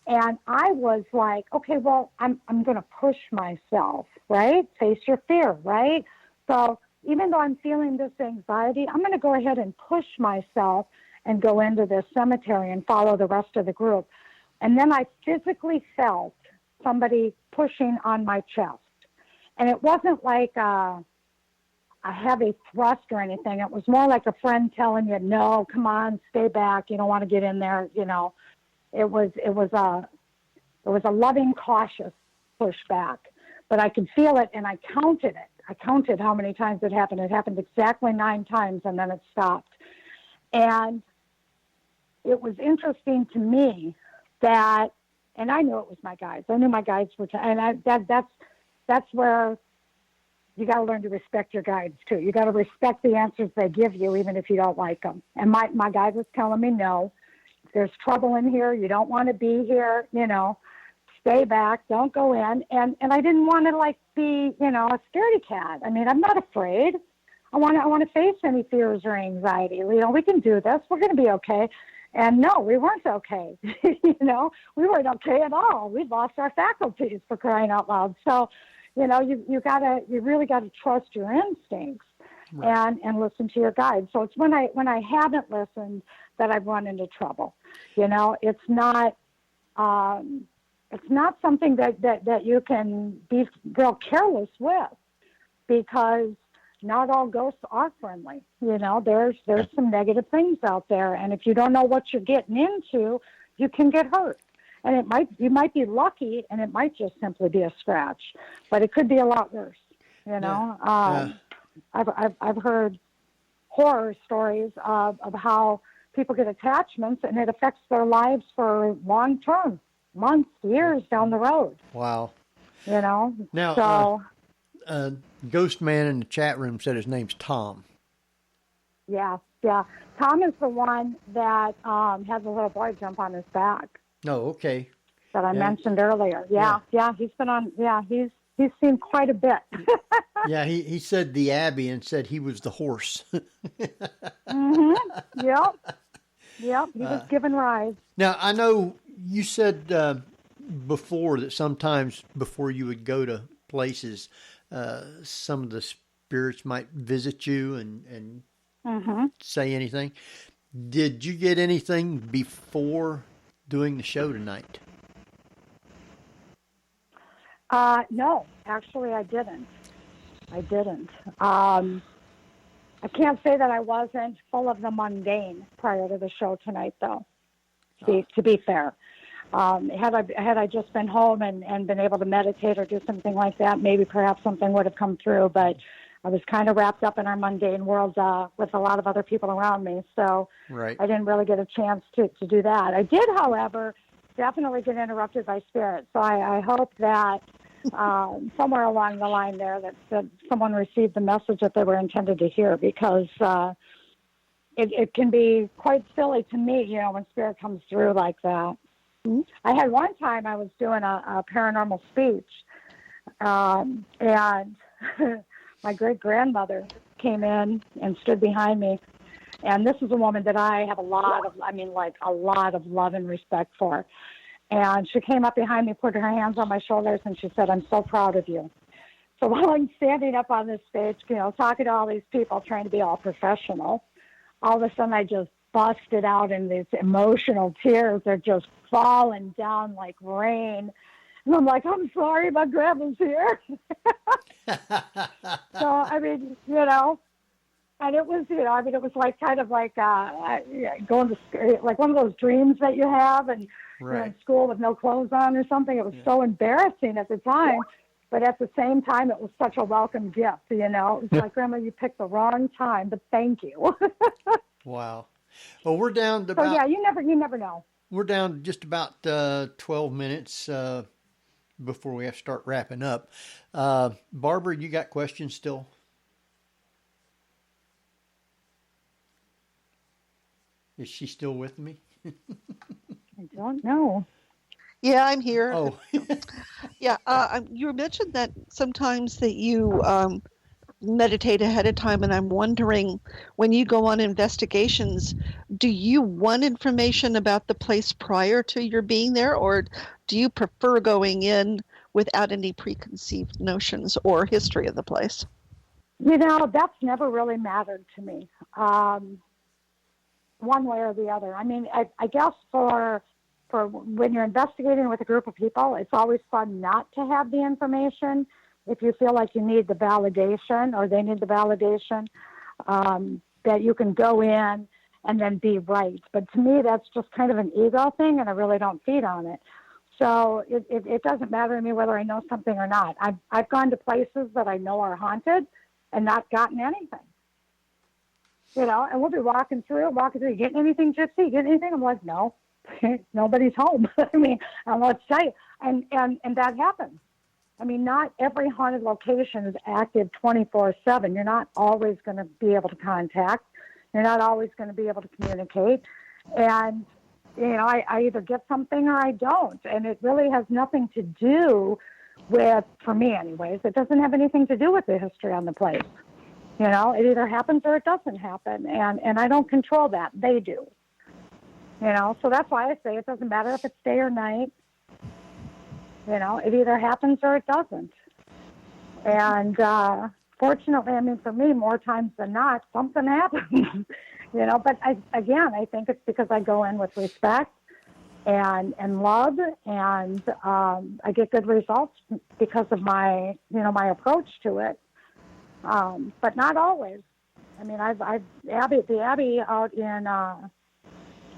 And I was like, okay, well, I'm going to push myself, right? Face your fear, right? So even though I'm feeling this anxiety, I'm going to go ahead and push myself and go into this cemetery and follow the rest of the group. And then I physically felt somebody pushing on my chest. And it wasn't like a heavy thrust or anything. It was more like a friend telling you, no, come on, stay back. You don't want to get in there. You know, it was a loving, cautious pushback, but I could feel it and I counted it. I counted how many times it happened. It happened exactly 9 times and then it stopped. And it was interesting to me that, and I knew it was my guides. I knew my guides were, that's where you got to learn to respect your guides too. You got to respect the answers they give you, even if you don't like them. And my guide was telling me, no, there's trouble in here. You don't want to be here. You know, stay back. Don't go in. And I didn't want to like be, you know, a scaredy cat. I mean, I'm not afraid. I want to face any fears or anxiety. You know, we can do this. We're going to be okay. And no, we weren't okay. You know, we weren't okay at all. We lost our faculties, for crying out loud. So, you know, you really gotta trust your instincts, right, and listen to your guides. So it's when I haven't listened that I've run into trouble. You know, it's not something that you can be real careless with, because not all ghosts are friendly. You know, there's some negative things out there, and if you don't know what you're getting into, you can get hurt. And you might be lucky, and it might just simply be a scratch, but it could be a lot worse. You know, I've heard horror stories of how people get attachments, and it affects their lives for long term, months, years down the road. Wow. You know, now, so Ghost Man in the chat room said his name's Tom. Yeah. Tom is the one that has a little boy jump on his back. Oh, okay. That I mentioned earlier. Yeah. He's been on. Yeah, he's seen quite a bit. Yeah, he said the Abbey and said he was the horse. Mm-hmm. Yep. He was given rides. Now I know you said before that sometimes before you would go to places, some of the spirits might visit you and say anything. Did you get anything before doing the show tonight? No, actually I didn't. I can't say that I wasn't full of the mundane prior to the show tonight, though, to be fair. Had I just been home and been able to meditate or do something like that, maybe perhaps something would have come through, but I was kind of wrapped up in our mundane world with a lot of other people around me, so right. I didn't really get a chance to do that. I did, however, definitely get interrupted by spirits, so I hope that somewhere along the line there that someone received the message that they were intended to hear, because it can be quite silly to me, you know, when spirit comes through like that. Mm-hmm. I had one time I was doing a paranormal speech, and my great-grandmother came in and stood behind me. And this is a woman that I have a lot of love and respect for. And she came up behind me, put her hands on my shoulders, and she said, "I'm so proud of you." So while I'm standing up on this stage, you know, talking to all these people, trying to be all professional, all of a sudden I just busted out in these emotional tears. They're just falling down like rain. And I'm like, "I'm sorry, my grandma's here." So, I mean, you know, And it was, it was like kind of like going to like one of those dreams that you have, and you're in school with no clothes on or something. It was so embarrassing at the time, but at the same time, it was such a welcome gift. It was like, Grandma, you picked the wrong time, but thank you. Wow. Well, we're down to so yeah, you never know. We're down to just about 12 minutes before we have to start wrapping up. Barbara, you got questions still? Is she still with me? I don't know. Yeah, I'm here. Oh. Yeah, you mentioned that sometimes that you meditate ahead of time, and I'm wondering, when you go on investigations, do you want information about the place prior to your being there, or do you prefer going in without any preconceived notions or history of the place? That's never really mattered to me, one way or the other. I mean, I guess for when you're investigating with a group of people, it's always fun not to have the information. If you feel like you need the validation, or they need the validation, that you can go in and then be right. But to me, that's just kind of an ego thing, and I really don't feed on it. So it doesn't matter to me whether I know something or not. I've gone to places that I know are haunted and not gotten anything. And we'll be walking through, you getting anything, Gypsy? You getting anything? I'm like, no, nobody's home. I mean, I don't know what to tell you. And that happens. I mean, not every haunted location is active 24/7. You're not always going to be able to contact. You're not always going to be able to communicate. And, I either get something or I don't. And it really has nothing to do with, for me anyways, it doesn't have anything to do with the history on the place. It either happens or it doesn't happen. And I don't control that. They do. So that's why I say it doesn't matter if it's day or night. It either happens or it doesn't. And fortunately, I mean, for me, more times than not, something happens. But I think it's because I go in with respect and love, and I get good results because of my, my approach to it. But not always. I mean, the Abbey out in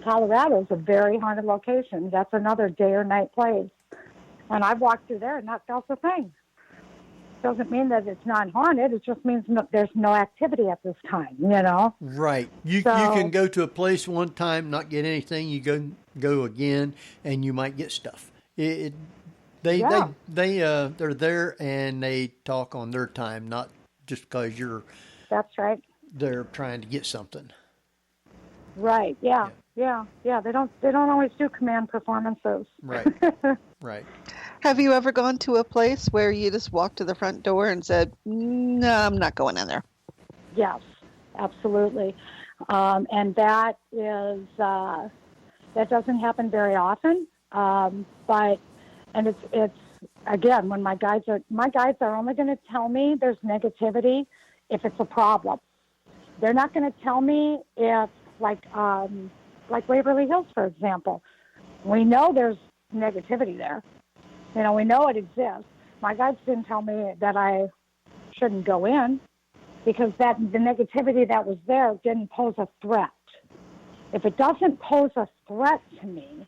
Colorado is a very haunted location. That's another day or night place. And I've walked through there and not felt a thing. Doesn't mean that it's not haunted. It just means there's no activity at this time, Right. You can go to a place one time, not get anything. You go again, and you might get stuff. They're there and they talk on their time, not just because you're. That's right. They're trying to get something. Right. Yeah. They don't always do command performances. Right. Right. Have you ever gone to a place where you just walked to the front door and said, no, I'm not going in there? Yes, absolutely. And that is, that doesn't happen very often. But it's again, when my guides are only going to tell me there's negativity if it's a problem. They're not going to tell me if, like Waverly Hills, for example, we know there's negativity there. We know it exists. My guides didn't tell me that I shouldn't go in because the negativity that was there didn't pose a threat. If it doesn't pose a threat to me,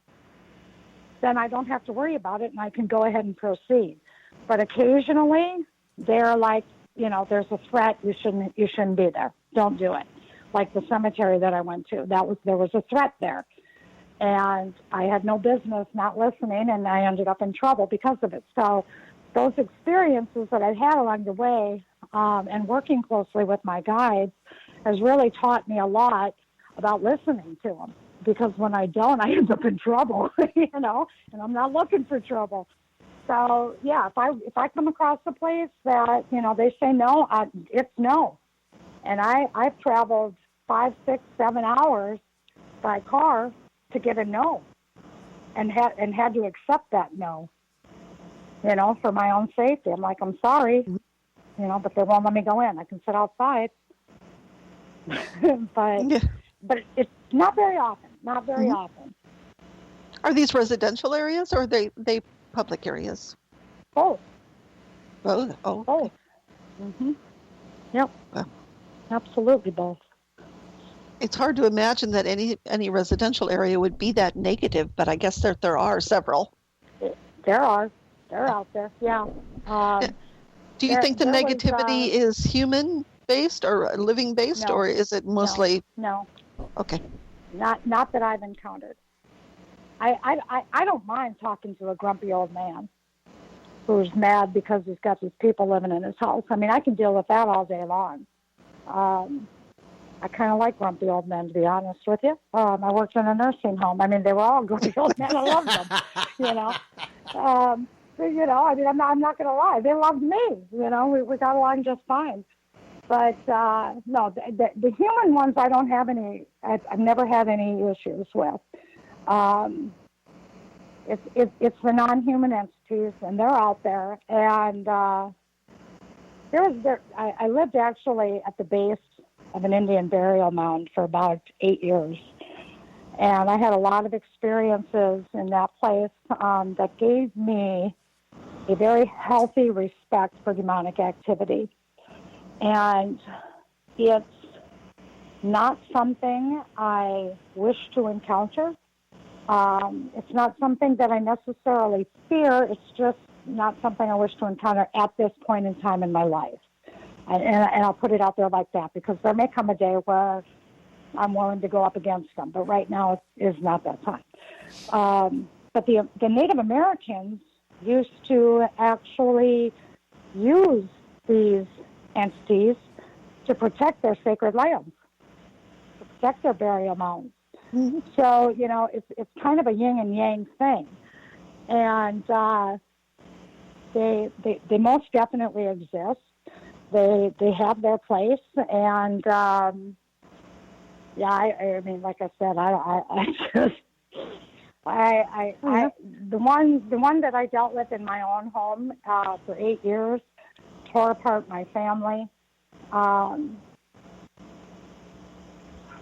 then I don't have to worry about it and I can go ahead and proceed. But occasionally they're like, there's a threat. You shouldn't be there. Don't do it. Like the cemetery that I went to, there was a threat there. And I had no business not listening, and I ended up in trouble because of it. So those experiences that I've had along the way and working closely with my guides has really taught me a lot about listening to them. Because when I don't, I end up in trouble, and I'm not looking for trouble. So, yeah, if I come across a place that, they say no, it's no. And I've traveled 5, 6, 7 hours by car to get a no, and had to accept that no, for my own safety. I'm like, I'm sorry, but they won't let me go in. I can sit outside, but it's not very often. Not very often. Are these residential areas or are they public areas? Both. Both. Oh. Both. Mhm. Yep. Absolutely both. It's hard to imagine that any residential area would be that negative, but I guess there are several. There are. They're out there, yeah. Do you think the negativity is human-based or living-based, or is it mostly... No. Okay. Not that I've encountered. I don't mind talking to a grumpy old man who's mad because he's got these people living in his house. I mean, I can deal with that all day long. I kind of like grumpy old men, to be honest with you. I worked in a nursing home. I mean, they were all grumpy old men. I loved them, you know. I mean, I'm not going to lie. They loved me, you know. We got along just fine. But, no, the human ones I don't have any, I've never had any issues with. It's the non-human entities, and they're out there. And I lived actually at the base of an Indian burial mound for about 8 years. And I had a lot of experiences in that place that gave me a very healthy respect for demonic activity. And it's not something I wish to encounter. It's not something that I necessarily fear. It's just not something I wish to encounter at this point in time in my life. And I'll put it out there like that, because there may come a day where I'm willing to go up against them. But right now is not that time. But the Native Americans used to actually use these entities to protect their sacred lands, to protect their burial mounds. Mm-hmm. So, you know, it's kind of a yin and yang thing. And they most definitely exist. They have their place. And, I mean, like I said, the one that I dealt with in my own home for 8 years tore apart my family,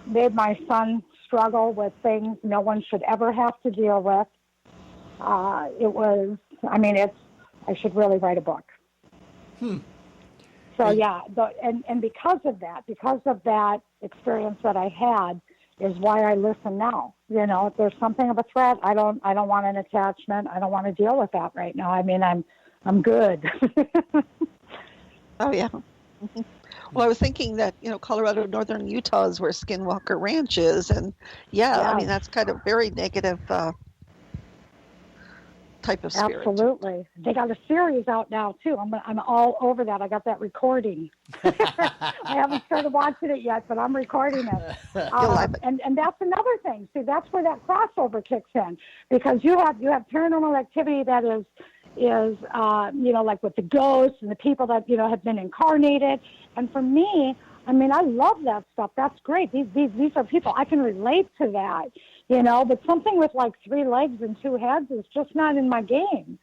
made my son struggle with things no one should ever have to deal with. I should really write a book. So yeah, and because of that experience that I had is why I listen now. You know, if there's something of a threat, I don't want an attachment. I don't want to deal with that right now. I mean, I'm good. Oh yeah. Well, I was thinking that, you know, Colorado, northern Utah is where Skinwalker Ranch is, and I mean that's kind of very negative type of spirit. Absolutely. They got a series out now too. I'm all over that. I got that recording. I haven't started watching it yet, but I'm recording it. And that's another thing. See, that's where that crossover kicks in, because you have paranormal activity that is like with the ghosts and the people that, you know, have been incarnated. And for me, I mean, I love that stuff. That's great. These are people. I can relate to that, you know, but something with like 3 legs and 2 heads is just not in my game.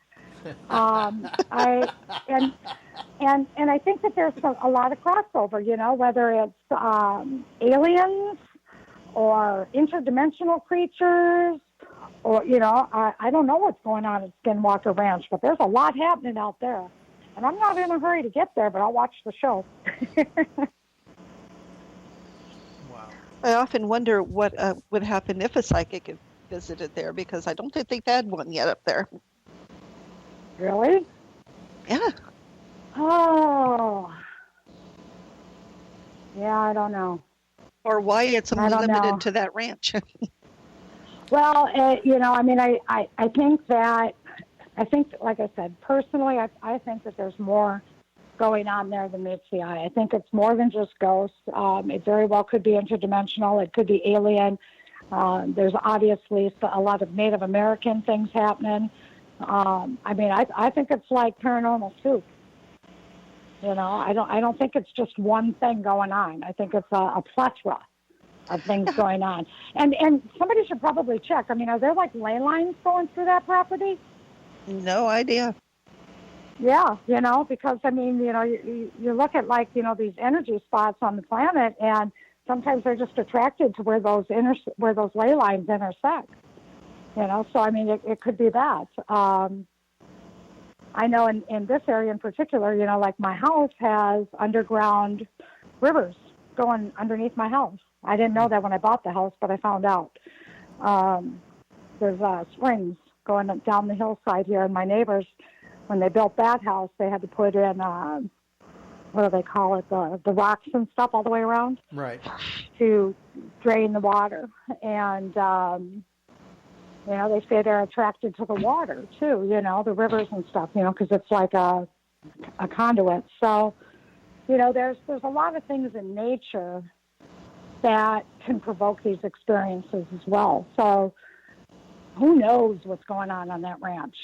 I think that there's a lot of crossover, you know, whether it's aliens or interdimensional creatures, or, you know, I don't know what's going on at Skinwalker Ranch, but there's a lot happening out there. And I'm not in a hurry to get there, but I'll watch the show. Wow. I often wonder what would happen if a psychic had visited there, because I don't think they've had one yet up there. Really? Yeah. Oh. Yeah, I don't know. Or why it's only limited to that ranch. Well, you know, I mean, I think, like I said, personally, I think that there's more going on there than meets the eye. I think it's more than just ghosts. It very well could be interdimensional. It could be alien. There's obviously a lot of Native American things happening. I mean, I think it's like paranormal soup. You know, I don't think it's just one thing going on. I think it's a plethora of things going on. And somebody should probably check. I mean, are there like ley lines going through that property? No idea. Yeah, you know, because I mean, you know, you look at like, you know, these energy spots on the planet, and sometimes they're just attracted to where those ley lines intersect. You know, so I mean, it could be that. I know in this area in particular, you know, like my house has underground rivers going underneath my house. I didn't know that when I bought the house, but I found out. There's springs going down the hillside here, and my neighbors, when they built that house, they had to put in, what do they call it, the rocks and stuff all the way around. Right. To drain the water. And, they say they're attracted to the water, too, the rivers and stuff, because it's like a conduit. So, there's a lot of things in nature that can provoke these experiences as well. So who knows what's going on that ranch?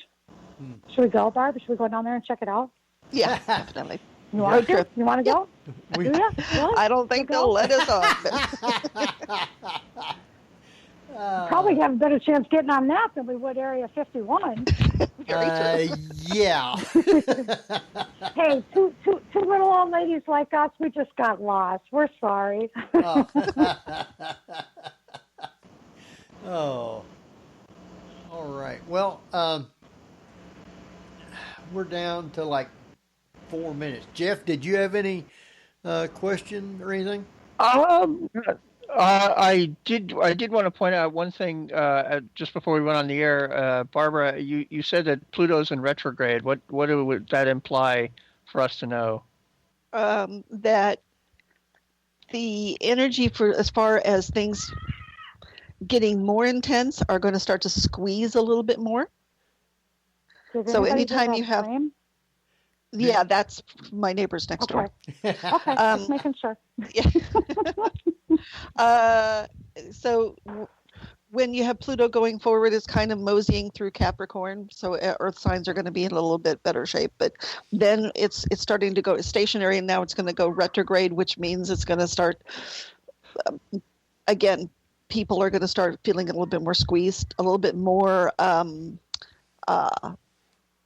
Should we go, Barb? Should we go down there and check it out? Yeah, definitely. You want to? You want to go? We- Yeah. Really? I don't think they'll let us off. Probably have a better chance getting on that than we would Area 51. Very true. Yeah. Hey, two little old ladies like us, we just got lost. We're sorry. Oh. All right. Well, we're down to like 4 minutes. Jeff, did you have any question or anything? I did want to point out one thing just before we went on the air. Barbara, you said that Pluto's in retrograde. What would that imply for us to know? That the energy for as far as things getting more intense are going to start to squeeze a little bit more. So anytime you have, yeah, that's my neighbors next door. Okay, just making sure. So when you have Pluto going forward, it's kind of moseying through Capricorn, so Earth signs are going to be in a little bit better shape. But then it's starting to go stationary, and now it's going to go retrograde, which means it's going to start again. People are going to start feeling a little bit more squeezed, a little bit more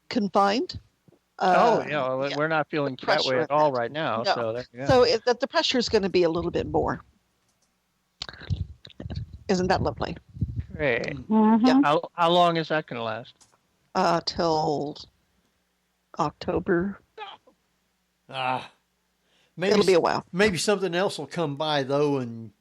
confined. We're not feeling that way at all right now. No. So there you go. So the pressure is going to be a little bit more. Isn't that lovely? Great. Mm-hmm. Yeah. How long is that going to last? Till October. Maybe It'll be a while. Maybe something else will come by though, and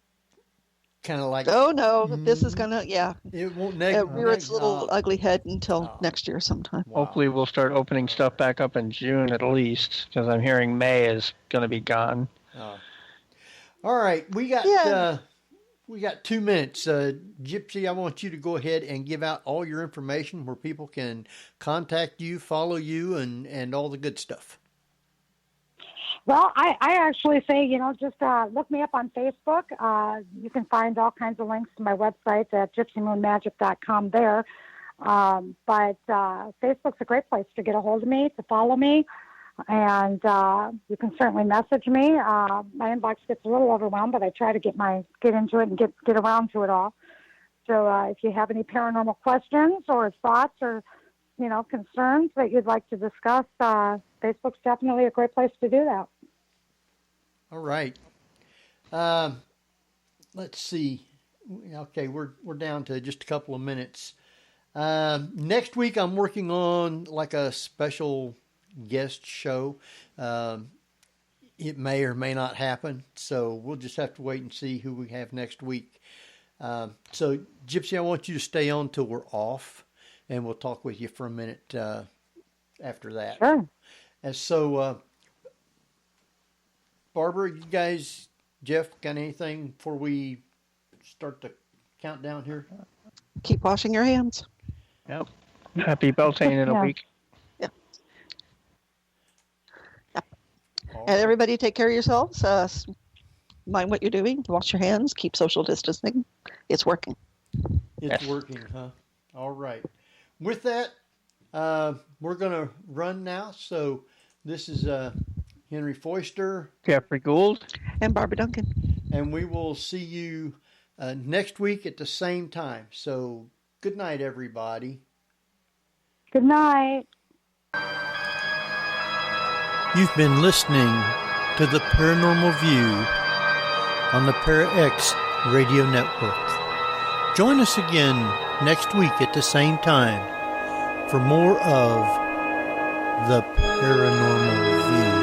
kind of like. Oh no, this is gonna It won't rear its little ugly head until next year sometime. Wow. Hopefully we'll start opening stuff back up in June at least, because I'm hearing May is going to be gone. All right, we got 2 minutes. Gypsy, I want you to go ahead and give out all your information where people can contact you, follow you, and all the good stuff. Well, I actually say, just look me up on Facebook. You can find all kinds of links to my website at gypsymoonmagic.com there. But Facebook's a great place to get a hold of me, to follow me. And you can certainly message me. My inbox gets a little overwhelmed, but I try to get into it and get around to it all. So if you have any paranormal questions or thoughts or concerns that you'd like to discuss, Facebook's definitely a great place to do that. All right. Let's see. Okay, we're down to just a couple of minutes. Next week, I'm working on like a special guest show. It may or may not happen, so we'll just have to wait and see who we have next week. So, Gypsy, I want you to stay on till we're off, and we'll talk with you for a minute after that. Sure. And so, Barbara, you guys, Jeff, got anything before we start the countdown here? Keep washing your hands. Yep. Happy Beltane in a week. Yeah. And everybody take care of yourselves. Mind what you're doing. Wash your hands. Keep social distancing. It's working. It's working, huh? All right. With that, we're going to run now. So this is Henry Foister. Jeffrey Gould. And Barbara Duncan. And we will see you next week at the same time. So good night, everybody. Good night. You've been listening to the Paranormal View on the ParaX Radio Network. Join us again next week at the same time for more of the Paranormal View.